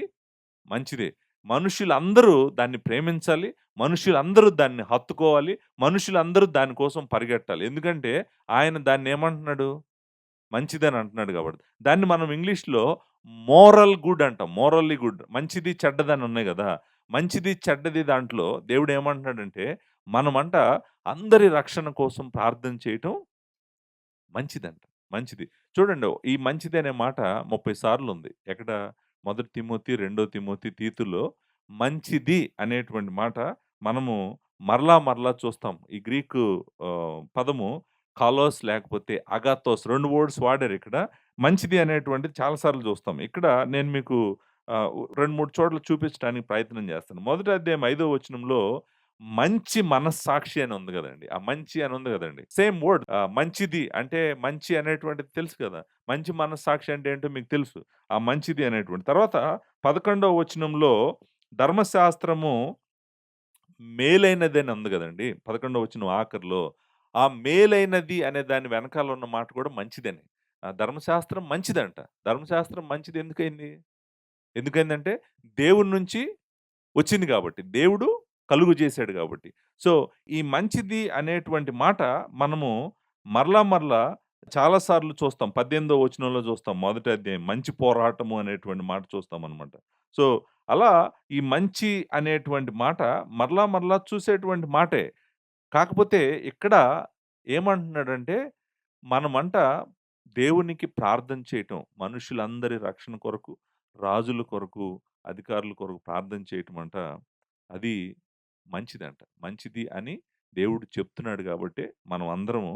మంచిదే. మనుషులందరూ దాన్ని ప్రేమించాలి. మనుషులందరూ దాన్ని హత్తుకోవాలి. మనుషులందరూ దాని కోసం పరిగెట్టాలి. ఎందుకంటే ఆయన దాన్నేమంటున్నాడు? మంచిదని అంటున్నాడు కాబట్టి. దాన్ని మనం ఇంగ్లీష్‌లో మోరల్ గుడ్ అంటాం. Morally good. మంచిది, చెడ్డదని ఉన్నాయి గదా! మంచిది, చెడ్డది దాంట్లో దేవుడేమంటున్నాడంటే, మనమంట అందరి రక్షణ కోసం ప్రార్థన చేయటం మంచిదంట. మంచిది. చూడండి ఈ మంచిది అనే మాట 30 సార్లుంది. ఎక్కడ? మొదటి తిమోతి, రెండో తిమోతి, తీతులో మంచిది అనేటువంటి మాట మనము మరలా, మరలా చూస్తాం. ఈ గ్రీకు పదము కాలోస్ లేకపోతే అగాతోస్ 2 వర్డ్స్ వాడారిక్కడ. మంచిది అనేటువంటిది చాలా సార్లు చూస్తాం. ఇక్కడ నేను మీకు 2, 3 చోట్ల చూపించడానికి ప్రయత్నం చేస్తాను. మొదటి అధ్యాయం 5వ వచనంలో మంచి మనస్సాక్షి అని ఉంది గదండీ! ఆ మంచి అని ఉంది గదండీ! సేమ్ వర్డ్ మంచిది అంటే మంచి అనేటువంటిది తెలుసు కదా! మంచి మనస్సాక్షి అంటే ఏంటో మీకు తెలుసు. ఆ మంచిది అనేటువంటి. తర్వాత 11వ వచనంలో ధర్మశాస్త్రము మేలైనదని ఉంది గదండీ! 11వ వచనం ఆఖరిలో. ఆ మేలైనది అనే దాని వెనకాల ఉన్న మాట కూడా మంచిదని. ధర్మశాస్త్రం మంచిదంట. ధర్మశాస్త్రం మంచిది ఎందుకయింది? ఎందుకయిందంటే దేవుని నుంచి వచ్చింది గాబట్టి. దేవుడు కలుగు చేశాడు గాబట్టి. సో, ఈ మంచిది అనేటువంటి మాట మనము మరలా, మరలా చాలా సార్లు చూస్తాం. 18వ వచనంలో చూస్తాం. మొదటి అధ్యాయం మంచి పోరాటము అనేటువంటి మాట చూస్తామనమాట. సో, అలా ఈ మంచి అనేటువంటి మాట మరలా, మరలా చూసేటువంటి మాటే. కాకపోతే ఇక్కడ ఏమంటున్నాడంటే, మనమంట దేవునికి ప్రార్థన చేయటం, మనుషులందరి రక్షణ కొరకు, రాజుల కొరకు, అధికారుల కొరకు ప్రార్థన చేయటమంట, అది మంచిదంట. మంచిది అని దేవుడు చెప్తున్నాడు గాబట్టే, మనం అందరము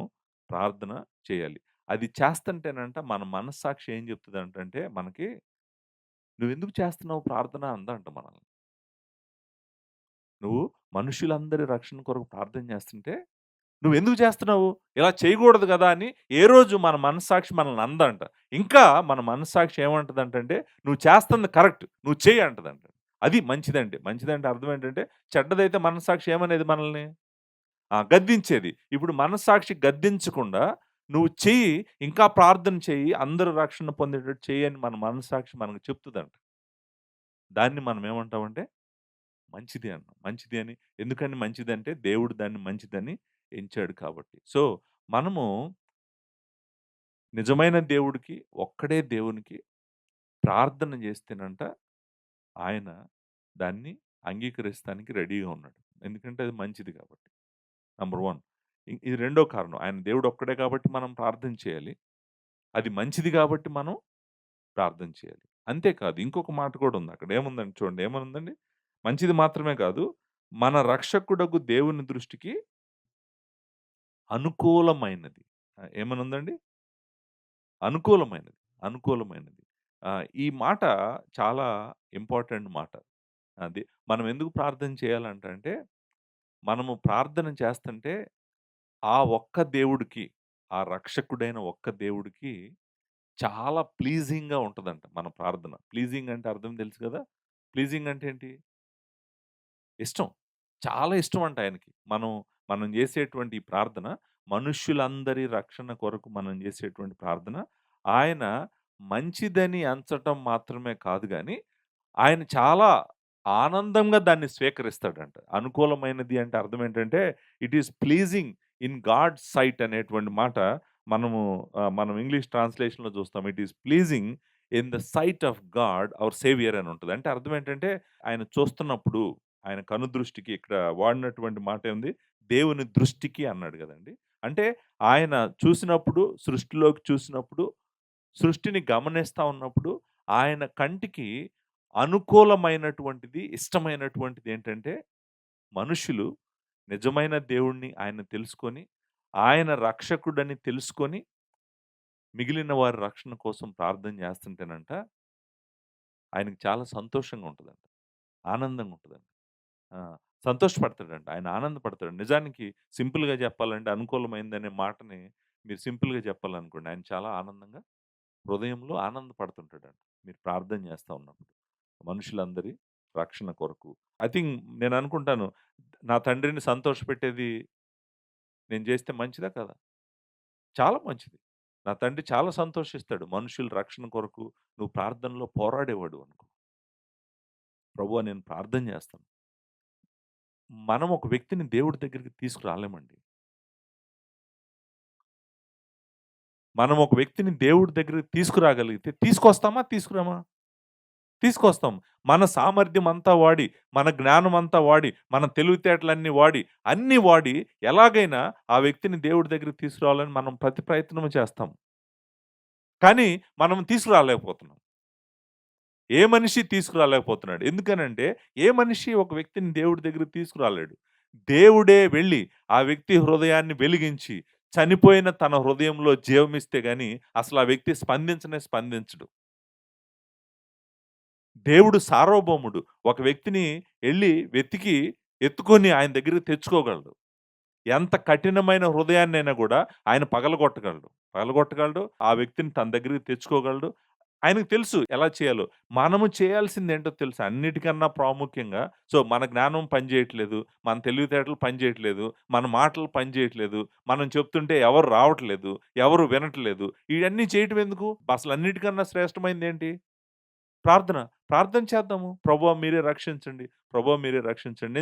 ప్రార్థన చేయాలి. అది చేస్తంటేనంట మన మనస్సాక్షి ఏం చెప్తదంటంటే మనకి, "నువ్వెందుకు చేస్తున్నావు ప్రార్థన" అందంట మనల్ని. నువ్వు మనుషులందరి రక్షణ కొరకు ప్రార్థన చేస్తుంటే నువ్వెందుకు చేస్తున్నావు? ఇలా చేయకూడదు గదా! అని ఏ రోజు మన మనస్సాక్షి మనల్ని అనదంట. ఇంకా మన మనస్సాక్షి ఏమంటదంటంటే, "నువ్వు చేస్తుంది కరెక్ట్. నువ్వు చెయ్యి" అంటదంట. అది మంచిదంటే. మంచిదంటే అర్థం ఏంటంటే, చెడ్డదైతే మనస్సాక్షి ఏమనేది మనల్ని? గద్దించేది. ఇప్పుడు మనస్సాక్షి గద్దించకుండా, "నువ్వు చెయ్యి, ఇంకా ప్రార్థన చెయ్యి, అందరూ రక్షణ పొందేటట్టు చెయ్యి" అని మన మనస్సాక్షి మనకు చెప్తదంట. దాన్ని మనం ఏమంటామంటే మంచిది అన్నాం. మంచిది అని ఎందుకని మంచిదంటే దేవుడు దాన్ని మంచిదని ఎంచాడు కాబట్టి. సో, మనము నిజమైన దేవుడికి, ఒక్కడే దేవునికి ప్రార్థన చేస్తేనంట ఆయన దాన్ని అంగీకరిస్తానికి రెడీగా ఉన్నాడు. ఎందుకంటే అది మంచిది కాబట్టి. నంబర్ 1. ఇది రెండో కారణం. ఆయన దేవుడు ఒక్కడే కాబట్టి మనం ప్రార్థన చేయాలి. అది మంచిది కాబట్టి మనం ప్రార్థన చేయాలి. అంతేకాదు ఇంకొక మాట కూడా ఉంది. అక్కడ ఏముందండి చూడండి ఏమనుందండి? మంచిది మాత్రమే కాదు, మన రక్షకుడగు దేవుని దృష్టికి అనుకూలమైనది. ఏమనుందండి? అనుకూలమైనది. అనుకూలమైనది. ఈ మాట చాలా ఇంపార్టెంట్ మాట. అది మనం ఎందుకు ప్రార్థన చేయాలంటే, మనము ప్రార్థన చేస్తంటే, ఆ ఒక్క దేవుడికి, ఆ రక్షకుడైన ఒక్క దేవుడికి చాలా ప్లీజింగ్‌గా ఉంటదంట మన ప్రార్థన. ప్లీజింగ్ అంటే అర్థం తెలుసు కదా! ప్లీజింగ్ అంటే ఏంటి? ఇష్టం. చాలా ఇష్టమంట ఆయనకి. మనం జేసేటువంటి ఈ ప్రార్థన మనుష్యులందరి రక్షణ కొరకు మనం జేసేటువంటి ప్రార్థన, ఆయన మంచిదని ఎంచటం మాత్రమే కాదు గానీ, ఆయన చాలా ఆనందంగా దాన్ని స్వీకరిస్తాడంట. అనుకూలమైనది అంటే అర్థం ఏంటంటే, it is pleasing in God's sight అనేటువంటి మాట మనం ఇంగ్లీష్ ట్రాన్స్‌లేషన్‌లో చూస్తాం. It is pleasing in the sight of God our saviour అని ఉంటది. అంటే అర్థం ఏంటంటే, ఆయన చూస్తున్నప్పుడు, ఆయన కనుదృష్టికి ఇక్కడ వాడినటువంటి మాట ఏంది? దేవుని దృష్టికి అన్నాడు గదండీ! అంటే ఆయన చూసినప్పుడు, సృష్టిలోకి చూసినప్పుడు, సృష్టిని గమనిస్తా ఉన్నప్పుడు, ఆయన కంటికి అనుకూలమైనటువంటిది, ఇష్టమైనటువంటిది ఏంటంటే, మనుషులు నిజమైన దేవుడిని ఆయన తెలుసుకొని, ఆయన రక్షకుడని తెలుసుకొని, మిగిలిన వారి రక్షణ కోసం ప్రార్థన చేస్తుంటేనంట, ఆయనకి చాలా సంతోషంగా ఉంటదంట. ఆనందంగా ఉంటదంట. ఆ! సంతోషపడతాడంట. ఆయన ఆనందపడతాడు. నిజానికి సింపుల్‌గా చెప్పాలంటే అనుకూలమైందనే మాటని మీరు సింపుల్‌గా చెప్పాలనుకోండి. ఆయన చాలా ఆనందంగా హృదయంలో ఆనందపడుతుంటాడంట. మీరు ప్రార్థన చేస్తా ఉన్నప్పుడు. మనుషులందరి రక్షణ కొరకు. ఐ థింక్ నేననుకుంటాను నా తండ్రిని సంతోషపెట్టేది నేను చేస్తే మంచిదా కాదా? చాలా మంచిది. నా తండ్రి చాలా సంతోషిస్తాడు. మనుషుల రక్షణ కొరకు నువ్వు ప్రార్థనలో పోరాడేవాడు అనుకో. ప్రభువా! నేను ప్రార్థన చేస్తాను. మనం ఒక వ్యక్తిని దేవుడి దగ్గరికి తీసుకురాలేమండి. మనం ఒక వ్యక్తిని దేవుడి దగ్గరికి తీసుకురాగలిగితే తీసుకొస్తామా? తీసుకురామా? తీసుకొస్తాం. మన సామర్థ్యం అంతా వాడి, మన జ్ఞానం అంతా వాడి, మన తెలివితేటలన్నీ వాడి, అన్నీ వాడి ఎలాగైనా ఆ వ్యక్తిని దేవుడి దగ్గరికి తీసుకురావాలని మనం ప్రతి ప్రయత్నము చేస్తాం. కానీ మనం తీసుకురాలేకపోతున్నాం. ఏ మనిషి తీసుకురాలేకపోతున్నాడు. ఎందుకనంటే, ఏ మనిషి ఒక వ్యక్తిని దేవుడి దగ్గరికి తీసుకురాలేడు. దేవుడే వెళ్లి, ఆ వ్యక్తి హృదయాన్ని వెలిగించి, చనిపోయిన తన హృదయంలో జీవమిస్తే గాని, అసలు ఆ వ్యక్తి స్పందించనే స్పందించడు. దేవుడు సార్వభౌముడు. ఒక వ్యక్తిని ఎళ్లి వెతికి, ఎత్తుకొని ఆయన దగ్గరికి తెచ్చుకోగలడు. ఎంత కఠినమైన హృదయాన్నైనా గూడా ఆయన పగలగొట్టగలడు. పగలగొట్టగలడు. ఆ వ్యక్తిని తన దగ్గరికి తెచ్చుకోగలడు. ఆయనకు తెలుసు ఎలా చేయాలో. మనము చేయాల్సిందేంటో తెలుసా? అన్నిటికన్నా ప్రాముఖ్యంగా మన జ్ఞానం పనిచేయట్లేదు. మన తెలివితేటలు పనిచేయట్లేదు. మన మాటలు పనిచేయట్లేదు. మనం చెప్తుంటే ఎవరు రావట్లేదు. ఎవరు వినట్లేదు. ఇయన్నీ చేయటం ఎందుకు? అసలు అన్నిటికన్నా శ్రేష్టమైనదేంటి? ప్రార్థన. ప్రార్థన చేద్దాము. ప్రభువా మీరే రక్షించండి. ప్రభువా మీరే రక్షించండి.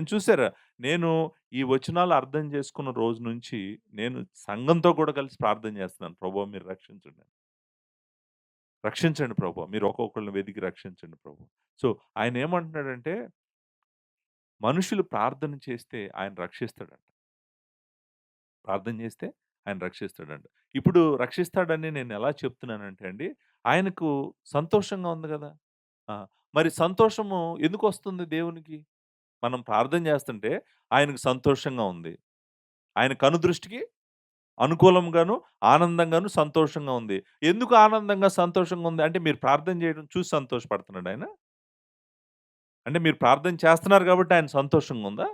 నేను ఈ వచనాలు అర్థం చేసుకున్న రోజు నుంచి నేను సంఘంతో కూడా కలిసి ప్రార్థన చేస్తున్నాను. ప్రభువా మీరు రక్షించండి. రక్షించండి ప్రభువా. మీరు ఒక్కొక్కళ్ళని వెతికి రక్షించండి ప్రభు. సో, ఆయనేమంటున్నాడంటే, మనుషులు ప్రార్థన చేస్తే ఆయన రక్షిస్తాడంట. ప్రార్థన చేస్తే ఆయన రక్షిస్తాడంట. ఇప్పుడు రక్షిస్తాడని నేనెలా చెప్తున్నానంటే అండి, ఆయనకు సంతోషంగా ఉంది గదా! ఆ! మరి సంతోషము ఎందుకొస్తుంది దేవునికి? మనం ప్రార్థన చేస్తుంటే ఆయనకు సంతోషంగా ఉంది. ఆయన కనుదృష్టికి అనుకూలంగాను, ఆనందంగాను, సంతోషంగా ఉంది. ఎందుకు ఆనందంగా, సంతోషంగా ఉంది? అంటే మీరు ప్రార్థన చేయడం చూసి సంతోషపడుతున్నాడా ఆయన? అంటే మీరు ప్రార్థన చేస్తున్నారు కాబట్టి ఆయన సంతోషంగా ఉందా?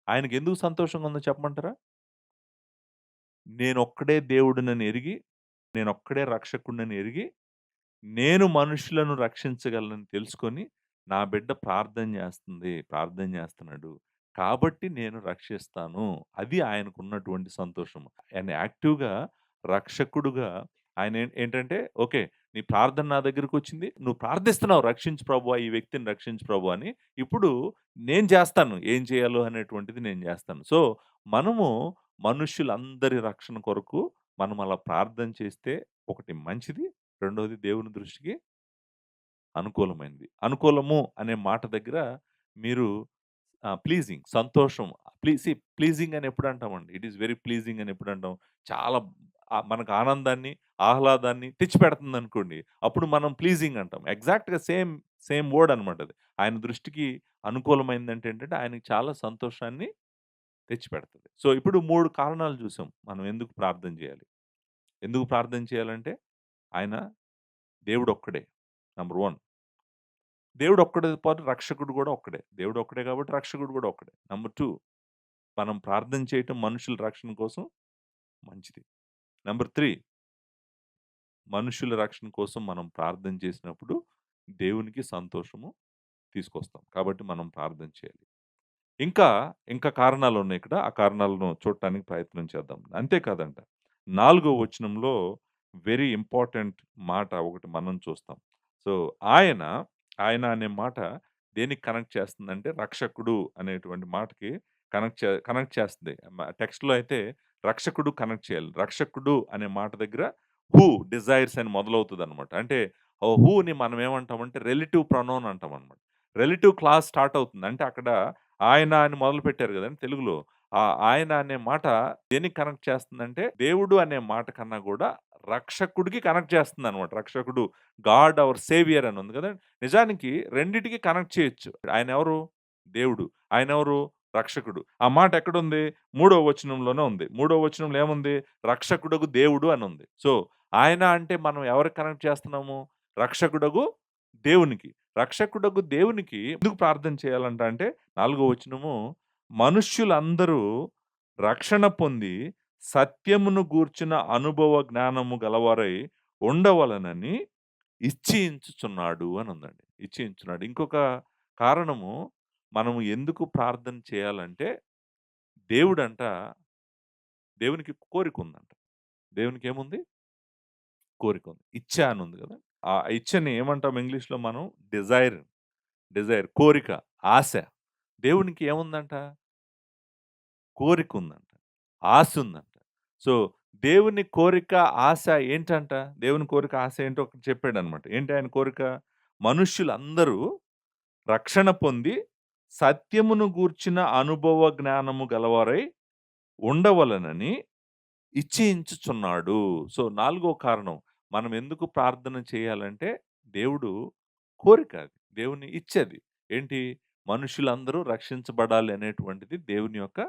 ఆయనకెందుకు సంతోషంగా ఉందో చెప్పమంటారా? నేనొక్కడే దేవుడినని ఎరిగి, నేనొక్కడే రక్షకుడినని ఎరిగి, నేను మనుషులను రక్షించగలనని తెలుసుకొని, నా బిడ్డ ప్రార్థన జేస్తుంది, ప్రార్థన జేస్తున్నాడు. కాబట్టి నేను రక్షిస్తాను. అది ఆయనకున్నటువంటి సంతోషం. ఆయన యాక్టివ్‌గా రక్షకుడుగా ఆయన ఏంటంటే, ఓకే. నీ ప్రార్థన నా దగ్గరకొచ్చింది. నువ్వు ప్రార్థిస్తున్నావు రక్షించు ప్రభువా! ఈ వ్యక్తిని రక్షించు ప్రభువా! అని. ఇప్పుడు నేను జేస్తాను. ఏం చేయాలో అనేటువంటిది నేను జేస్తాను. సో, మనము మనుష్యులందరి రక్షణ కొరకు మనం అలా ప్రార్థన చేస్తే ఒకటి మంచిది. రెండోది దేవుని దృష్టికి అనుకూలమైనది. అనుకూలము అనే మాట దగ్గర మీరు ప్లీజింగ్ సంతోషం. ప్లీజింగ్ అని ఎప్పుడు అంటామండి? ఇట్ ఈస్ వెరీ ప్లీజింగ్ అని ఎప్పుడు అంటాం? చాలా మనకు ఆనందాన్ని, ఆహ్లాదాన్ని తెచ్చిపెడుతుందనుకోండి. అప్పుడు మనం ప్లీజింగ్ అంటాం. ఎగ్జాక్ట్‌గా సేమ్ వర్డ్ అనమాట అది. ఆయన దృష్టికి అనుకూలమైందంటే ఏంటంటే, ఆయనకి చాలా సంతోషాన్ని తెచ్చిపెడతది. సో, ఇప్పుడు 3 కారణాలు చూసాం. మనం ఎందుకు ప్రార్థన చేయాలి? ఎందుకు ప్రార్థన చేయాలంటే, ఆయన దేవుడొక్కడే. నంబర్ 1. దేవుడొక్కడే పాటు రక్షకుడు గూడా ఒక్కడే. దేవుడొక్కడే కాబట్టి రక్షకుడు గూడా ఒక్కడే. నంబర్ 2 మనం ప్రార్థన చేయటం మనుషుల రక్షణ కోసం మంచిది. నంబర్ 3 మనుషుల రక్షణ కోసం మనం ప్రార్థన చేసినప్పుడు దేవునికి సంతోషము తీసుకొస్తాం. కాబట్టి మనం ప్రార్థన చేయాలి. ఇంకా, ఇంకా కారణాలున్నాయి ఇక్కడ. ఆ కారణాలను చూడటానికి ప్రయత్నం చేద్దాం. అంతే కాదంట. 4 వచనంలో వెరీ ఇంపార్టెంట్ మాట ఒకటి మనం చూస్తాం. సో, ఆయన, ఆయన అనే మాట దేనికి కనెక్ట్ చేస్తుందంటే, రక్షకుడు అనేటువంటి మాటకి కనెక్ట్ చేస్తుంది. టెక్స్ట్‌లో అయితే రక్షకుడు కనెక్ట్ చేయాలి. రక్షకుడు అనే మాట దగ్గర హూ డిజైర్స్ అని మొదలవుతదనమాట. అంటే హూని మనం ఏమంటామంటే రిలేటివ్ ప్రొనౌన్ అంటామనమాట. రిలేటివ్ క్లాస్ స్టార్ట్ అవుతుంది. అంటే అక్కడ ఆయన అని మొదలుపెట్టారు గదండీ తెలుగులో. ఆయన అనే మాట దేనికి కనెక్ట్ చేస్తుందంటే, దేవుడు అనే మాట కన్నా గూడా రక్షకుడికి కనెక్ట్ చేస్తుందనమాట. రక్షకుడు, గాడ్ అవర్ సేవియర్ అని ఉంది గదండీ. నిజానికి రెండిటికి కనెక్ట్ చేయొచ్చు. ఆయనెవరు? దేవుడు. ఆయనెవరు? రక్షకుడు. ఆ మాట ఎక్కడుంది? మూడో వచనంలోనే ఉంది. మూడో వచనంలో ఏముంది? రక్షకుడగు దేవుడు అనుంది. సో, ఆయన అంటే మనం ఎవరికి కనెక్ట్ చేస్తున్నాము? రక్షకుడగు దేవునికి. రక్షకుడగు దేవునికి ఎందుకు ప్రార్థన చేయాలంట అంటే, నాలుగో వచనము, మనుష్యులందరూ రక్షణ పొంది సత్యమును గూర్చిన అనుభవ జ్ఞానము గలవారై ఉండవలెనని ఇచ్ఛించుచున్నాడు అని ఉందండి. ఇచ్ఛించున్నాడు. ఇంకొక కారణము మనము ఎందుకు ప్రార్థన చేయాలంటే, దేవుడంట దేవునికి కోరికుందంట. దేవునికేముంది? కోరికుంది. ఇచ్చ అని ఉంది గదా! ఆ ఇచ్చని ఏమంటాం ఇంగ్లీష్‌లో మనం? డిజైర్. డిజైర్ కోరిక, ఆశ. దేవునికి ఏముందంట? కోరికుందంట. ఆశుందంట. సో, దేవుని కోరిక, ఆశ ఏంటంట? దేవుని కోరిక, ఆశ ఏంటో ఒకటి చెప్పాడనమాట. ఏంటి ఆయన కోరిక? మనుష్యులందరూ రక్షణ పొంది సత్యమును గూర్చిన అనుభవ జ్ఞానము గలవారై ఉండవలెనని ఇచ్ఛించుచున్నాడు. సో, నాలుగో కారణం మనం ఎందుకు ప్రార్థన చేయాలంటే, దేవుడు కోరిక అది. దేవుని ఇచ్చది. ఏంటి? మనుషులందరూ రక్షించబడాలి అనేటువంటిది దేవుని యొక్క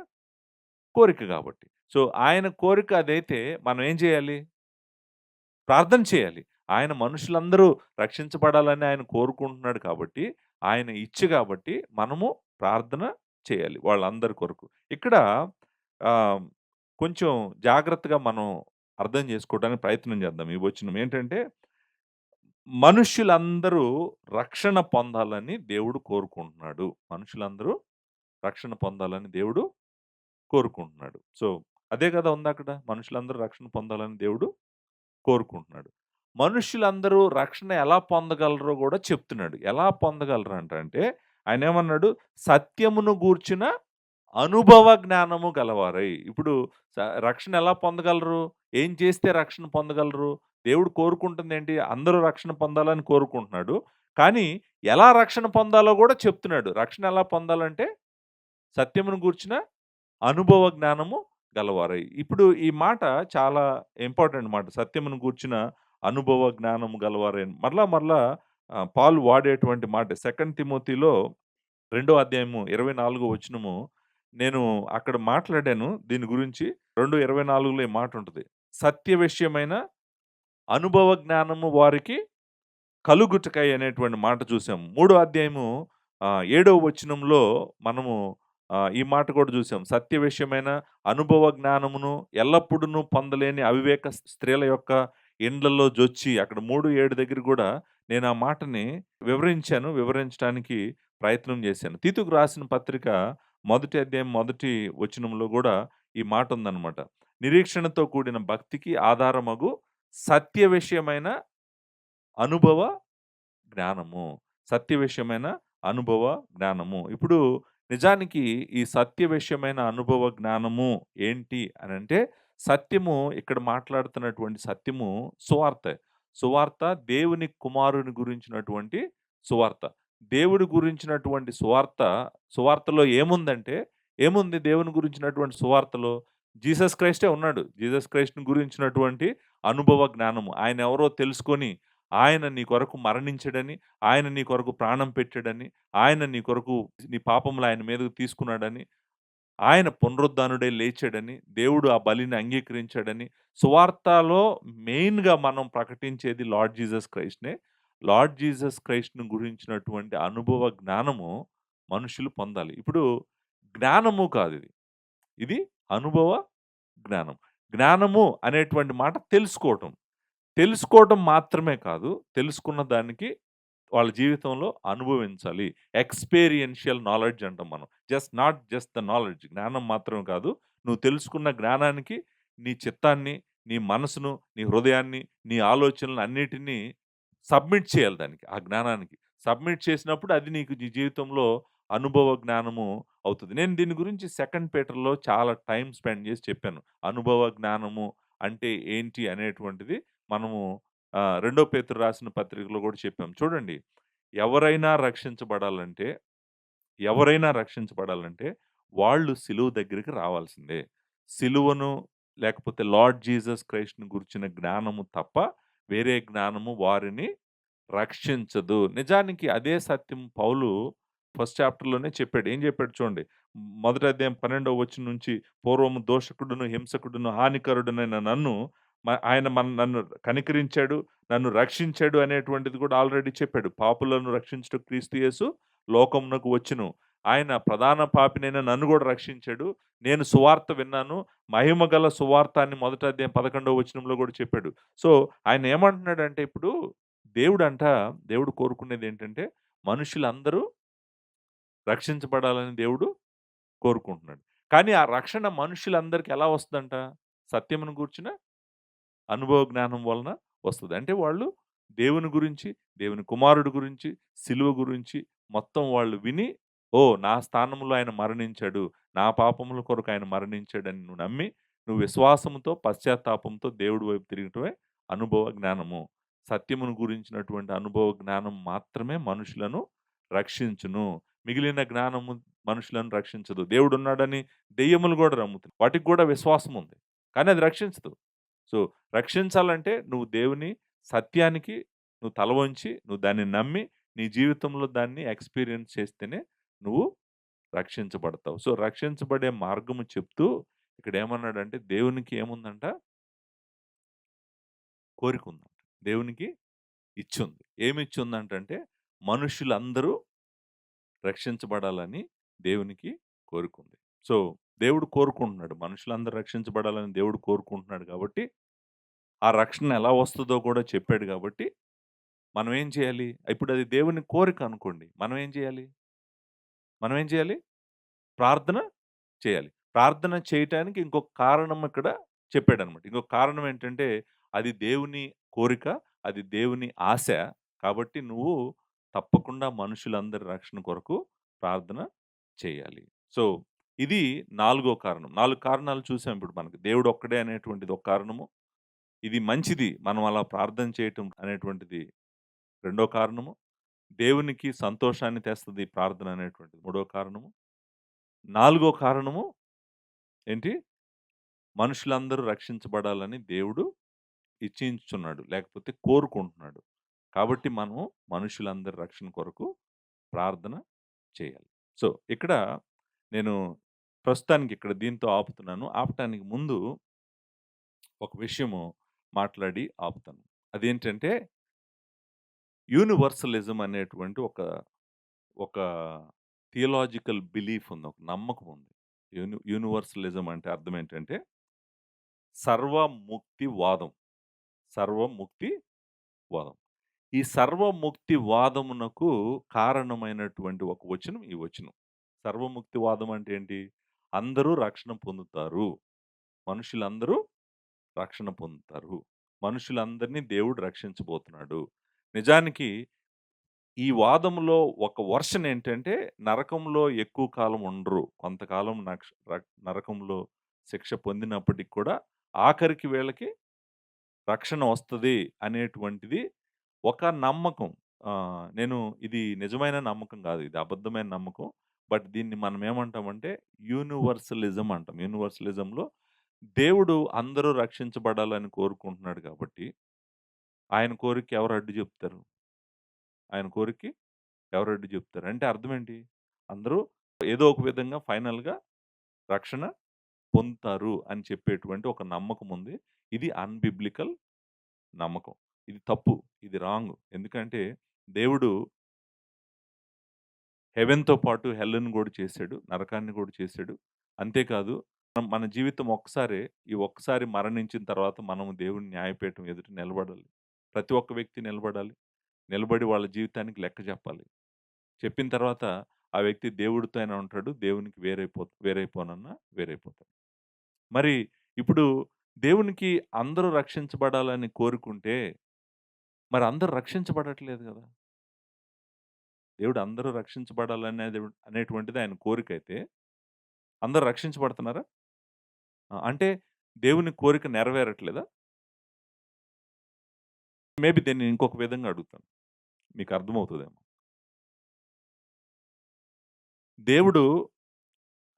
కోరిక గాబట్టి. సో, ఆయన కోరిక అదైతే మనం ఏం చేయాలి? ప్రార్థన చేయాలి. ఆయన మనుషులందరూ రక్షించబడాలని ఆయన కోరుకుంటున్నాడు కాబట్టి, ఆయన ఇచ్చ గాబట్టి మనము ప్రార్థన చేయాలి వాళ్ళందరి కొరకు. ఇక్కడ ఆహ్, కొంచెం జాగ్రత్తగా మనం అర్థం చేసుకోవడానికి ప్రయత్నం చేద్దాం ఈ వచనం. ఏంటంటే, మనుష్యులందరూ రక్షణ పొందాలని దేవుడు కోరుకుంటున్నాడు. మనుషులందరూ రక్షణ పొందాలని దేవుడు కోరుకుంటున్నాడు. సో, అదే గదా ఉందక్కడ. మనుషులందరూ రక్షణ పొందాలని దేవుడు కోరుకుంటున్నాడు. మనుష్యులందరూ రక్షణ ఎలా పొందగలరో గూడా చెప్తున్నాడు. ఎలా పొందగలరంట అంటే, ఆయనేమన్నాడు? సత్యమును గూర్చిన అనుభవ జ్ఞానము గలవారై. ఇప్పుడు స రక్షణ ఎలా పొందగలరు? ఏం చేస్తే రక్షణ పొందగలరు? దేవుడు కోరుకుంటుందేంటి? అందరూ రక్షణ పొందాలని కోరుకుంటున్నాడు. కానీ ఎలా రక్షణ పొందాలో గూడా చెప్తున్నాడు. రక్షణ ఎలా పొందాలంటే, సత్యమును గూర్చిన అనుభవ జ్ఞానము గలవారై. ఇప్పుడు ఈ మాట చాలా ఇంపార్టెంట్ మాట. సత్యమును గూర్చిన అనుభవ జ్ఞానము గలవారై. మరలా మరలా పాలు వాడేటువంటి మాట. 2 తిమోతిలో రెండో అధ్యాయము 24 వచనము నేను అక్కడ మాట్లాడాను దీని గురించి. 2:24లో ఈ మాట ఉంటది. సత్య విషయమైన అనుభవ జ్ఞానము వారికి కలుగుటకై అనేటువంటి మాట చూసాం. మూడో అధ్యాయము ఏడో వచనంలో మనము ఈ మాట కూడా చూసాం. సత్య విషయమైన అనుభవ జ్ఞానమును ఎల్లప్పుడూను పొందలేని అవివేక స్త్రీల యొక్క ఇండ్లలో జొచ్చి అక్కడ 3, 7 దగ్గర గూడా నేను ఆ మాటని వివరించాను. వివరించడానికి ప్రయత్నం చేశాను. తీతుకు రాసిన పత్రిక మొదటి అధ్యాయం మొదటి వచనంలో గూడా ఈ మాట ఉందనమాట. నిరీక్షణతో కూడిన భక్తికి ఆధారమగు సత్య విషయమైన అనుభవ జ్ఞానము. సత్య విషయమైన అనుభవ జ్ఞానము. ఇప్పుడు నిజానికి ఈ సత్య విషయమైన అనుభవ జ్ఞానము ఏంటి అనంటే, సత్యము ఇక్కడ మాట్లాడుతున్నటువంటి సత్యము సువార్తే. సువార్త దేవుని కుమారుని గురించినటువంటి సువార్త. దేవుడి గురించినటువంటి సువార్తలో ఏముందంటే, ఏముంది దేవుని గురించినటువంటి సువార్తలో? జీసస్ క్రైస్టే ఉన్నాడు. జీసస్ క్రైస్ట్‌ని గురించినటువంటి అనుభవ జ్ఞానము. ఆయనెవరో తెలుసుకొని, ఆయన నీ కొరకు మరణించాడని, ఆయన నీ కొరకు ప్రాణం పెట్టాడని, ఆయన నీ కొరకు నీ పాపములు ఆయన మీదకు తీసుకున్నాడని, ఆయన పునరుద్ధానుడై లేచాడని, దేవుడు ఆ బలిని అంగీకరించాడని, సువార్తలో మెయిన్‌గా మనం ప్రకటించేది లార్డ్ జీసస్ క్రైస్ట్‌నే. లార్డ్ జీసస్ క్రైస్ట్‌ని గురించినటువంటి అనుభవ జ్ఞానము మనుషులు పొందాలి. ఇప్పుడు జ్ఞానము కాదిది. ఇది అనుభవ జ్ఞానం. జ్ఞానము అనేటువంటి మాట తెలుసుకోవటం. తెలుసుకోవటం మాత్రమే కాదు, తెలుసుకున్న దానికి వాళ్ళ జీవితంలో అనుభవించాలి. ఎక్స్‌పీరియన్షియల్ నాలెడ్జ్ అంటాం మనం. Not just the knowledge. జ్ఞానం మాత్రమే కాదు. నువ్వు తెలుసుకున్న జ్ఞానానికి నీ చిత్తాన్ని, నీ మనసును, నీ హృదయాన్ని, నీ ఆలోచనలు అన్నిటిని సబ్మిట్ చేయాలి దానికి. ఆ జ్ఞానానికి. సబ్మిట్ చేసినప్పుడు అది నీకు నీ జీవితంలో అనుభవ జ్ఞానము అవుతది. నేను దీని గురించి సెకండ్ పీటర్‌లో చాలా టైమ్ స్పెండ్ చేసి చెప్పాను. అనుభవ జ్ఞానము అంటే ఏంటి అనేటువంటిది మనము రెండో పేతురు రాసిన పత్రికలో కూడా చెప్పాం. చూడండి, ఎవరైనా రక్షించబడాలంటే, ఎవరైనా రక్షించబడాలంటే వాళ్ళు సిలువ దగ్గరికి రావాల్సిందే. సిలువను లేకపోతే లార్డ్ జీసస్ క్రైస్ట్‌ని గురించిన జ్ఞానము తప్ప వేరే జ్ఞానము వారిని రక్షించదు. నిజానికి అదే సత్యం పౌలు ఫస్ట్ చాప్టర్‌లోనే చెప్పాడు. ఏం చెప్పాడు చూడండి. మొదటి అధ్యాయం 12వ వచనం నుంచి పూర్వము దోషకుడును, హింసకుడును, హానికరుడునైన నన్ను ఆయన నన్ను కనికరించాడు, నన్ను రక్షించాడు అనేటువంటిది కూడా ఆల్రెడీ చెప్పాడు. పాపులను రక్షించుటకు క్రీస్తు యేసు లోకమునకు వచ్చెను. ఆయన ప్రధాన పాపినైన నన్ను కూడా రక్షించాడు. నేను సువార్త విన్నాను. మహిమగల సువార్త అని మొదటి అధ్యాయం 11వ వచనంలో కూడా చెప్పాడు. సో, ఆయన ఏమంటున్నాడంటే ఇప్పుడు దేవుడంట దేవుడు కోరుకునేదేంటంటే, మనుషులందరూ రక్షించబడాలని దేవుడు కోరుకుంటున్నాడు. కానీ ఆ రక్షణ మనుషులందరికి ఎలా వస్తదంట? సత్యమును గూర్చిన అనుభవ జ్ఞానం వలన వస్తది. అంటే వాళ్ళు దేవుని గురించి, దేవుని కుమారుడు గురించి, సిలువ గురించి మొత్తం వాళ్ళు విని, ఓహ్! నా స్థానంలో ఆయన మరణించాడు. నా పాపముల కొరకు ఆయన మరణించాడని నువ్వు నమ్మి, నువ్వు విశ్వాసంతో, పశ్చాత్తాపంతో దేవుడి వైపు తిరగటమే అనుభవ జ్ఞానము. సత్యమును గురించినటువంటి అనుభవ జ్ఞానం మాత్రమే మనుషులను రక్షించును. మిగిలిన జ్ఞానము మనుషులను రక్షించదు. దేవుడున్నాడని దెయ్యములు గూడా నమ్ముతున్నాయి. వాటికి గూడా విశ్వాసం ఉంది. కానీ అది రక్షించదు. సో, రక్షించాలంటే నువ్వు దేవుని సత్యానికి నువ్వు తల వంచి, నువ్వు దాన్ని నమ్మి, నీ జీవితంలో దాన్ని ఎక్స్‌పీరియన్స్ చేస్తేనే నువ్వు రక్షించబడతావు. సో, రక్షించబడే మార్గము చెప్తూ ఇక్కడేమన్నాడంటే దేవునికి ఏముందంట? కోరికుందంట. దేవునికి ఇచ్చుంది. ఏమిచ్చుందంటంటే మనుషులందరూ రక్షించబడాలని దేవునికి కోరికుంది. సో, దేవుడు కోరుకుంటున్నాడు. మనుషులందరూ రక్షించబడాలని దేవుడు కోరుకుంటున్నాడు కాబట్టి, ఆ రక్షణ ఎలా వస్తదో కూడా చెప్పాడు కాబట్టి, మనం ఏం చేయాలి? ఇప్పుడది దేవుని కోరిక అనుకోండి. మనం ఏం చేయాలి? మనం ఏం చేయాలి? ప్రార్థన చేయాలి. ప్రార్థన చేయటానికి ఇంకొక కారణం ఇక్కడ చెప్పాడనమాట. ఇంకొక కారణం ఏంటంటే, అది దేవుని కోరిక, అది దేవుని ఆశ. కాబట్టి నువ్వు తప్పకుండా మనుషులందరి రక్షణ కొరకు ప్రార్థన చేయాలి. సో, ఇది నాలుగో కారణం. 4 కారణాలు చూసాం ఇప్పుడు మనకు. దేవుడు ఒక్కడే అనేటువంటిది ఒక కారణము. ఇది మంచిది మనం అలా ప్రార్థన చేయటం అనేటువంటిది రెండో కారణము. దేవునికి సంతోషాన్ని తెస్తది ప్రార్థన అనేటువంటిది మూడో కారణము. నాలుగో కారణము ఏంటి? మనుషులందరూ రక్షించబడాలని దేవుడు ఇచ్ఛించుచున్నాడు. లేకపోతే కోరుకుంటున్నాడు. కాబట్టి మనము మనుషులందరి రక్షణ కొరకు ప్రార్థన చేయాలి. సో, ఇక్కడ నేను ప్రస్తుతానికి ఇక్కడ దీంతో ఆపుతున్నాను. ఆపటానికి ముందు ఒక విషయము మాట్లాడి ఆపుతాను. అదేంటంటే యూనివర్సలిజం అనేటువంటి ఒక ఒక థియలాజికల్ బిలీఫ్ ఉంది. ఒక నమ్మకం ఉంది. యూనివర్సలిజం అంటే అర్థం ఏంటంటే సర్వముక్తివాదం. సర్వముక్తివాదం. ఈ సర్వముక్తివాదమునకు కారణమైనటువంటి ఒక వచనం ఈ వచనం. సర్వముక్తివాదం అంటే ఏంటి? అందరూ రక్షణ పొందుతారు. మనుషులందరూ రక్షణ పొందుతారు. మనుషులందరిని దేవుడు రక్షించబోతున్నాడు. నిజానికి ఈ వాదములో ఒక వెర్షన్ ఏంటంటే, నరకంలో ఎక్కువ కాలం ఉండరు. కొంతకాలం నరకంలో శిక్ష పొందినప్పటికి కూడా, ఆఖరికి వీళ్ళకి రక్షణ వస్తది అనేటువంటిది ఒక నమ్మకం. నేను ఇది నిజమైన నమ్మకం గాదు. ఇది అబద్ధమైన నమ్మకం. బట్ దీన్ని మనం ఏమంటామంటే యూనివర్సలిజం అంటాం. యూనివర్సలిజంలో దేవుడు అందరూ రక్షించబడాలని కోరుకుంటున్నాడు కాబట్టి, ఆయన కోరికకి ఎవరు అడ్డు జెప్తారు? ఆయన కోరికకి ఎవరు అడ్డు జెప్తారు? అంటే అర్థమేంటి? అందరూ ఏదో ఒక విధంగా ఫైనల్‌గా రక్షణ పొందుతారు అని చెప్పేటువంటి ఒక నమ్మకం ఉంది. ఇది అన్‌బిబ్లికల్ నమ్మకం. ఇది తప్పు. ఇది రాంగ్. ఎందుకంటే దేవుడు హెవెన్‌తో పాటు హెల్‌ని గూడా చేసాడు. నరకాన్ని గూడా చేసాడు. అంతేకాదు మన జీవితం ఒక్కసారే. ఈ ఒక్కసారి మరణించిన తర్వాత మనము దేవుని న్యాయపీఠం ఎదుట నిలబడాలి. ప్రతి ఒక్క వ్యక్తి నిలబడాలి. నిలబడి వాళ్ళ జీవితానికి లెక్క జెప్పాలి. చెప్పిన తర్వాత ఆ వ్యక్తి దేవుడితో అయినా ఉంటాడు. దేవునికి వేరైపోనన్నా వేరైపోతాడు. మరి ఇప్పుడు దేవునికి అందరూ రక్షించబడాలని కోరుకుంటే, మరి అందరూ రక్షించబడట్లేదు గదా! దేవుడు అందరూ అనేటువంటిది ఆయన కోరికైతే, అందరూ రక్షించబడుతున్నారా? అంటే దేవుని కోరిక నెరవేరట్లేదా? మేబీ దీన్ని ఇంకొక విధంగా అడుగుతాను. మీకు అర్థమవుతదేమో. దేవుడు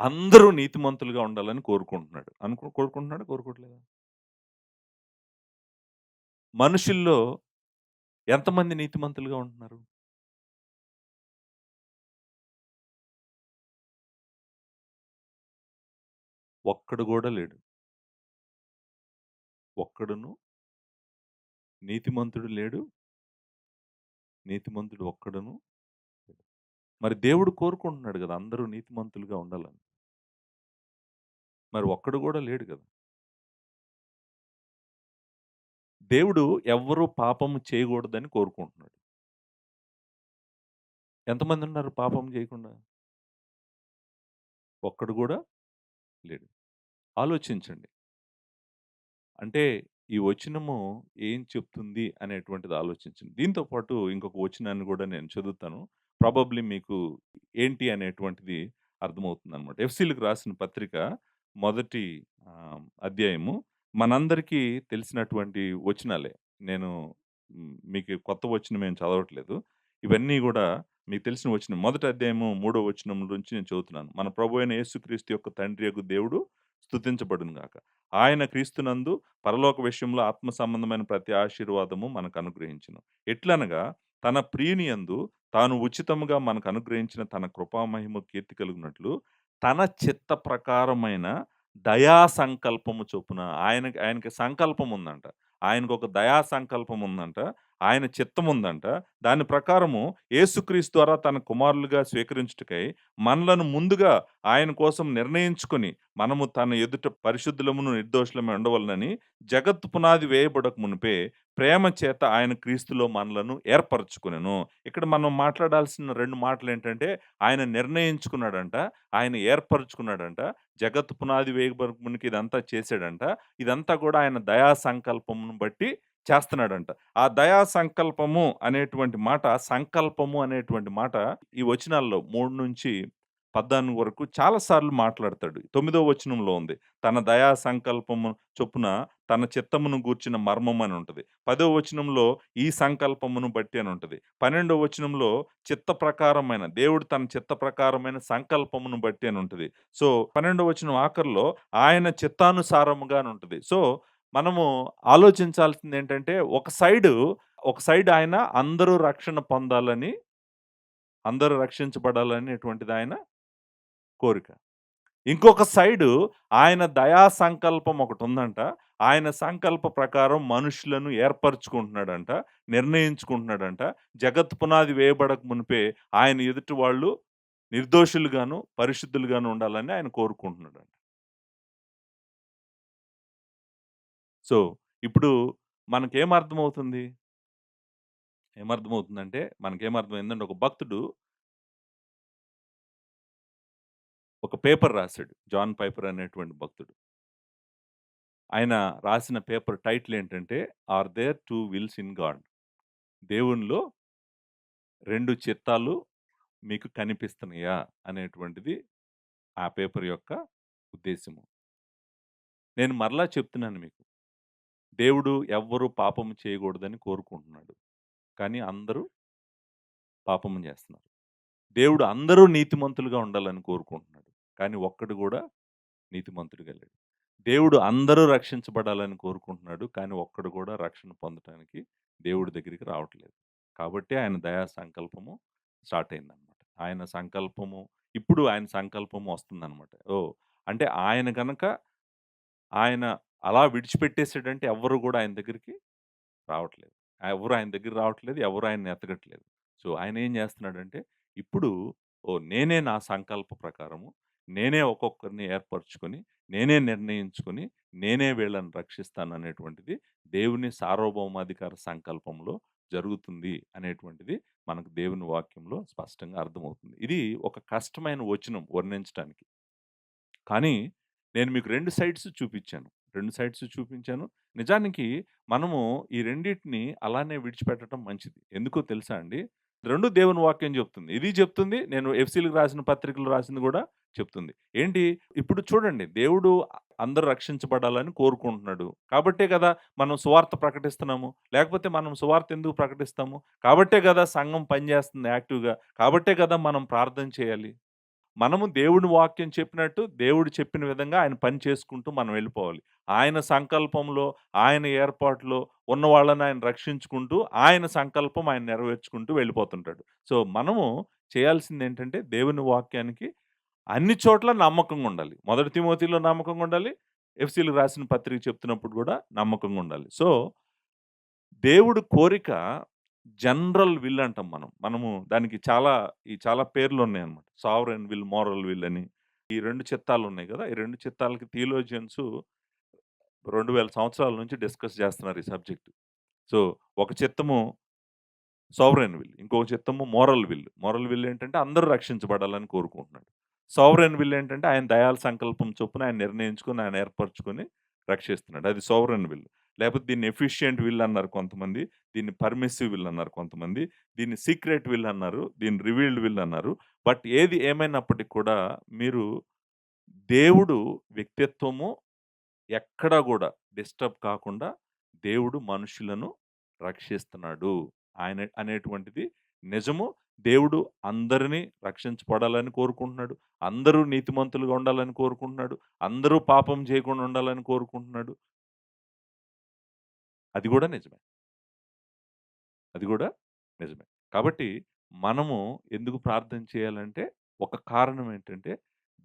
అందరూ నీతిమంతులుగా ఉండాలని కోరుకుంటున్నాడు. కోరుకుంటున్నాడా? కోరుకోవట్లేదా? మనుషుల్లో ఎంతమంది నీతిమంతులుగా ఉంటున్నారు? ఒక్కడు గూడా లేడు. ఒక్కడును నీతిమంతుడు లేడు. నీతిమంతుడు ఒక్కడును లేడు. మరి దేవుడు కోరుకుంటున్నాడు గదా! అందరూ నీతిమంతులుగా ఉండాలని. మరి ఒక్కడు గూడా లేడు గదా! దేవుడు ఎవ్వరు పాపము చేయకూడదని కోరుకుంటున్నాడు. ఎంతమందున్నారు పాపం జేయకుండా? ఒక్కడు గూడా లేడు. ఆలోచించండి. అంటే ఈ వచనము ఏం చెప్తుంది అనేటువంటిది ఆలోచించండి. దీంతో పాటు ఇంకొక వచనాన్ని గూడా నేను చదువుతాను. ప్రాబబ్లీ మీకు ఏంటి అనేటువంటిది అర్థమవుతుందనమాట. ఎఫ్‌సీ‌లకు రాసిన పత్రిక మొదటి అధ్యాయము మనందరికీ తెలిసినటువంటి వచనాలే. నేను మీకు కొత్త వచనం ఏం చదవట్లేదు. ఇవన్నీ గూడా మీకు తెలిసిన వచనం. మొదటి అధ్యాయము 3వ వచనం నుంచి నేను చదువుతున్నాను. మన ప్రభువైన యేసుక్రీస్తు యొక్క తండ్రియగు దేవుడు స్తుతించబడును గాక. ఆయన క్రీస్తునందు పరలోక విషయంలో ఆత్మ సంబంధమైన ప్రతి ఆశీర్వాదము మనకు అనుగ్రహించును. ఎట్లనగా తన ప్రియుని యందు తాను ఉచితముగా మనకు అనుగ్రహించిన తన కృపామహిమ కీర్తి కలుగునట్లు తన చిత్త ప్రకారమైన దయా సంకల్పము చొప్పున ఆయనకి సంకల్పం ఉందంట. ఆయనకొక దయా సంకల్పం ఉందంట. ఆయన చిత్తం ఉందంట. దాని ప్రకారము యేసుక్రీస్తు ద్వారా తన కుమారులుగా స్వీకరించుటకై మనలను ముందుగా ఆయన కోసం నిర్ణయించుకొని మనము తన ఎదుట పరిశుద్ధులమును నిర్దోషులమై ఉండవలనని జగత్తు పునాది వేయబడక మునిపే ప్రేమ చేత ఆయన క్రీస్తులో మనలను ఏర్పరచుకొనెను. ఇక్కడ మనం మాట్లాడాల్సిన 2 మాటలేంటంటే ఆయన నిర్ణయించుకున్నాడంట. ఆయన ఏర్పరచుకున్నాడంట. జగత్తు పునాది వేయబడక మునికి ఇదంతా చేసాడంట. ఇదంతా కూడా ఆయన దయా సంకల్పమును బట్టి చేస్తున్నాడంట. ఆ దయా సంకల్పము అనేటువంటి మాట, సంకల్పము అనేటువంటి మాట ఈ వచనాల్లో 3-14 వరకు చాలా సార్లు మాట్లాడతాడు. 9వ వచనంలో ఉంది. తన దయా సంకల్పము చొప్పున తన చిత్తమును గూర్చిన మర్మం అని ఉంటది. 10వ వచనంలో ఈ సంకల్పమును బట్టి అని ఉంటది. 12వ వచనంలో చిత్త ప్రకారమైన దేవుడు తన చిత్త ప్రకారమైన సంకల్పమును బట్టి అని ఉంటది. సో, 12వ వచనం ఆఖరిలో ఆయన చిత్తానుసారముగా అని ఉంటది. సో, మనము ఆలోచించాల్సిందేంటంటే ఒక సైడ్ ఆయన అందరూ రక్షణ పొందాలని, అందరూ రక్షించబడాలనేటువంటిది ఆయన కోరిక. ఇంకొక సైడు ఆయన దయా సంకల్పం ఒకటుందంట. ఆయన సంకల్ప ప్రకారం మనుషులను ఏర్పరచుకుంటున్నాడంట. నిర్ణయించుకుంటున్నాడంట. జగత్తు పునాది వేయబడక మునిపే ఆయన ఎదుటి వాళ్ళు నిర్దోషులుగాను, పరిశుద్ధులుగాను ఉండాలని ఆయన కోరుకుంటున్నాడంట. సో, ఇప్పుడు మనకేమర్థమవుతుంది? ఏమర్థమవుతుందంటే, మనకేమర్థమైందంటే ఒక భక్తుడు ఒక పేపర్ రాసాడు. జాన్ పైపర్ అనేటువంటి భక్తుడు. ఆయన రాసిన పేపర్ టైటిల్ ఏంటంటే, 'are there two wills in God?' దేవునిలో 2 చిత్తాలు మీకు కనిపిస్తున్నాయా? అనేటువంటిది ఆ పేపర్ యొక్క ఉద్దేశ్యము. నేను మరలా చెప్తున్నాను మీకు. దేవుడు ఎవ్వరు పాపము చేయకూడదని కోరుకుంటున్నాడు. కానీ అందరూ పాపము చేస్తున్నారు. దేవుడు అందరూ నీతిమంతులుగా ఉండాలని కోరుకుంటున్నాడు. కానీ ఒక్కడు గూడా నీతిమంతుడుగా లేడు. దేవుడు అందరూ రక్షించబడాలని కోరుకుంటున్నాడు. కానీ ఒక్కడు గూడా రక్షణ పొందటానికి దేవుడి దగ్గరికి రావట్లేదు. కాబట్టి ఆయన దయా సంకల్పము స్టార్ట్ అయిందనమాట. ఆయన సంకల్పము ఇప్పుడు ఆయన సంకల్పము వస్తుందనమాట. ఓహ్! అంటే ఆయన గనక ఆయన అలా విడిచిపెట్టేసాడంటే ఎవ్వరు గూడా ఆయన దగ్గరికి రావట్లేదు. ఎవరు ఆయన దగ్గరికి రావట్లేదు. ఎవరు ఆయన్ని ఎతకట్లేదు. సో, ఆయనేం జేస్తున్నాడంటే, ఇప్పుడు ఓహ్! నేనే నా సంకల్ప ప్రకారము, నేనే ఒక్కొక్కరిని ఏర్పరచుకొని, నేనే నిర్ణయించుకొని, నేనే వీళ్ళని రక్షిస్తాననేటువంటిది దేవుని సార్వభౌమాధికార సంకల్పంలో జరుగుతుంది అనేటువంటిది మనకు దేవుని వాక్యంలో స్పష్టంగా అర్థమవుతుంది. ఇది ఒక కష్టమైన వచనం వర్ణించటానికి. కానీ నేను మీకు 2 సైడ్స్ చూపిచ్చాను. 2 సైడ్స్ చూపించాను. నిజానికి మనము ఈ రెండిటిని అలానే విడిచిపెట్టడం మంచిది. ఎందుకో తెలుసా అండి? 2 దేవుని వాక్యం చెప్తుంది. ఇది చెప్తుంది. నేను ఎఫ్‌సీ‌లకి రాసిన పత్రికలో రాసింది గూడా చెప్తుంది. ఏంటి? ఇప్పుడు చూడండి దేవుడు అందరూ రక్షించబడాలని కోరుకుంటున్నాడు. కాబట్టే గదా! మనం సువార్త ప్రకటిస్తున్నాము. లేకపోతే మనం సువార్త ఎందుకు ప్రకటిస్తాము? కాబట్టే గదా! సంఘం పనిచేస్తుంది యాక్టివ్‌గా. కాబట్టే గదా! మనం ప్రార్థన చేయాలి. మనము దేవుని వాక్యం చెప్పినట్టు, దేవుడు చెప్పిన విధంగా ఆయన పని చేసుకుంటూ మనం వెళ్ళిపోవాలి. ఆయన సంకల్పంలో, ఆయన ఏర్పాటులో ఉన్న వాళ్ళని ఆయన రక్షించుకుంటూ, ఆయన సంకల్పం ఆయన నెరవేర్చుకుంటూ వెళ్ళిపోతుంటాడు. సో, మనము చేయాల్సిందేంటంటే, దేవుని వాక్యానికి అన్ని చోట్ల నమ్మకంగా ఉండాలి. మొదటి తిమోతిలో నమ్మకంగా ఉండాలి. ఎఫ్‌సీ‌లకు రాసిన పత్రిక చెప్తున్నప్పుడు గూడా నమ్మకంగా ఉండాలి. సో, దేవుడు కోరిక జనరల్ విల్ అంటాం మనం. మనము దానికి చాలా పేర్లున్నాయన్నమాట. సావరెన్ విల్, మోరల్ విల్ అని. ఈ 2 చిత్తాలున్నాయి గదా! ఈ 2 చిత్తాలకి థియోలోజియన్స్ 2000 సంవత్సరాల నుంచి డిస్కస్ చేస్తున్నారు ఈ సబ్జెక్ట్. సో, ఒక చిత్తము సావరెన్ విల్. ఇంకో చిత్తము మోరల్ విల్. మోరల్ విల్ ఏంటంటే అందరూ రక్షించబడాలని కోరుకుంటున్నాడు. సావరెన్ విల్ ఏంటంటే ఆయన దయాల సంకల్పం చొప్పున ఆయన నిర్ణయించుకొని, ఆయన ఏర్పరచుకొని రక్షిస్తున్నాడు. అది సావరెన్ విల్. లేకపోతే దీన్ని ఎఫిషియంట్ విల్ అన్నారు కొంతమంది. దీన్ని పర్మిసివ్ విల్ అన్నారు కొంతమంది. దీన్ని సీక్రెట్ విల్ అన్నారు. దీన్ని రివీల్డ్ విల్ అన్నారు. బట్ ఏది ఏమైనప్పటికి కూడా మీరు దేవుడు వ్యక్తిత్వము ఎక్కడా గూడా డిస్టర్బ్ కాకుండా దేవుడు మనుషులను రక్షిస్తున్నాడు. ఆయన అనేటువంటిది నిజము. దేవుడు అందరిని రక్షించబడాలని కోరుకుంటున్నాడు. అందరూ నీతిమంతులుగా ఉండాలని కోరుకుంటున్నాడు. అందరూ పాపం చేయకుండా ఉండాలని కోరుకుంటున్నాడు. అది గూడా నిజమే. అది గూడా నిజమే. కాబట్టి మనము ఎందుకు ప్రార్థన చేయాలంటే, ఒక కారణం ఏంటంటే,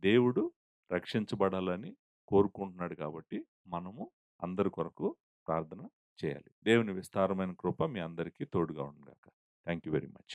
దేవుడు రక్షించబడాలని కోరుకుంటున్నాడు కాబట్టి, మనము అందరి కొరకు ప్రార్థన చేయాలి. దేవుని విస్తారమైన కృప మీ అందరికీ తోడుగా ఉండుగాక. Thank you very much.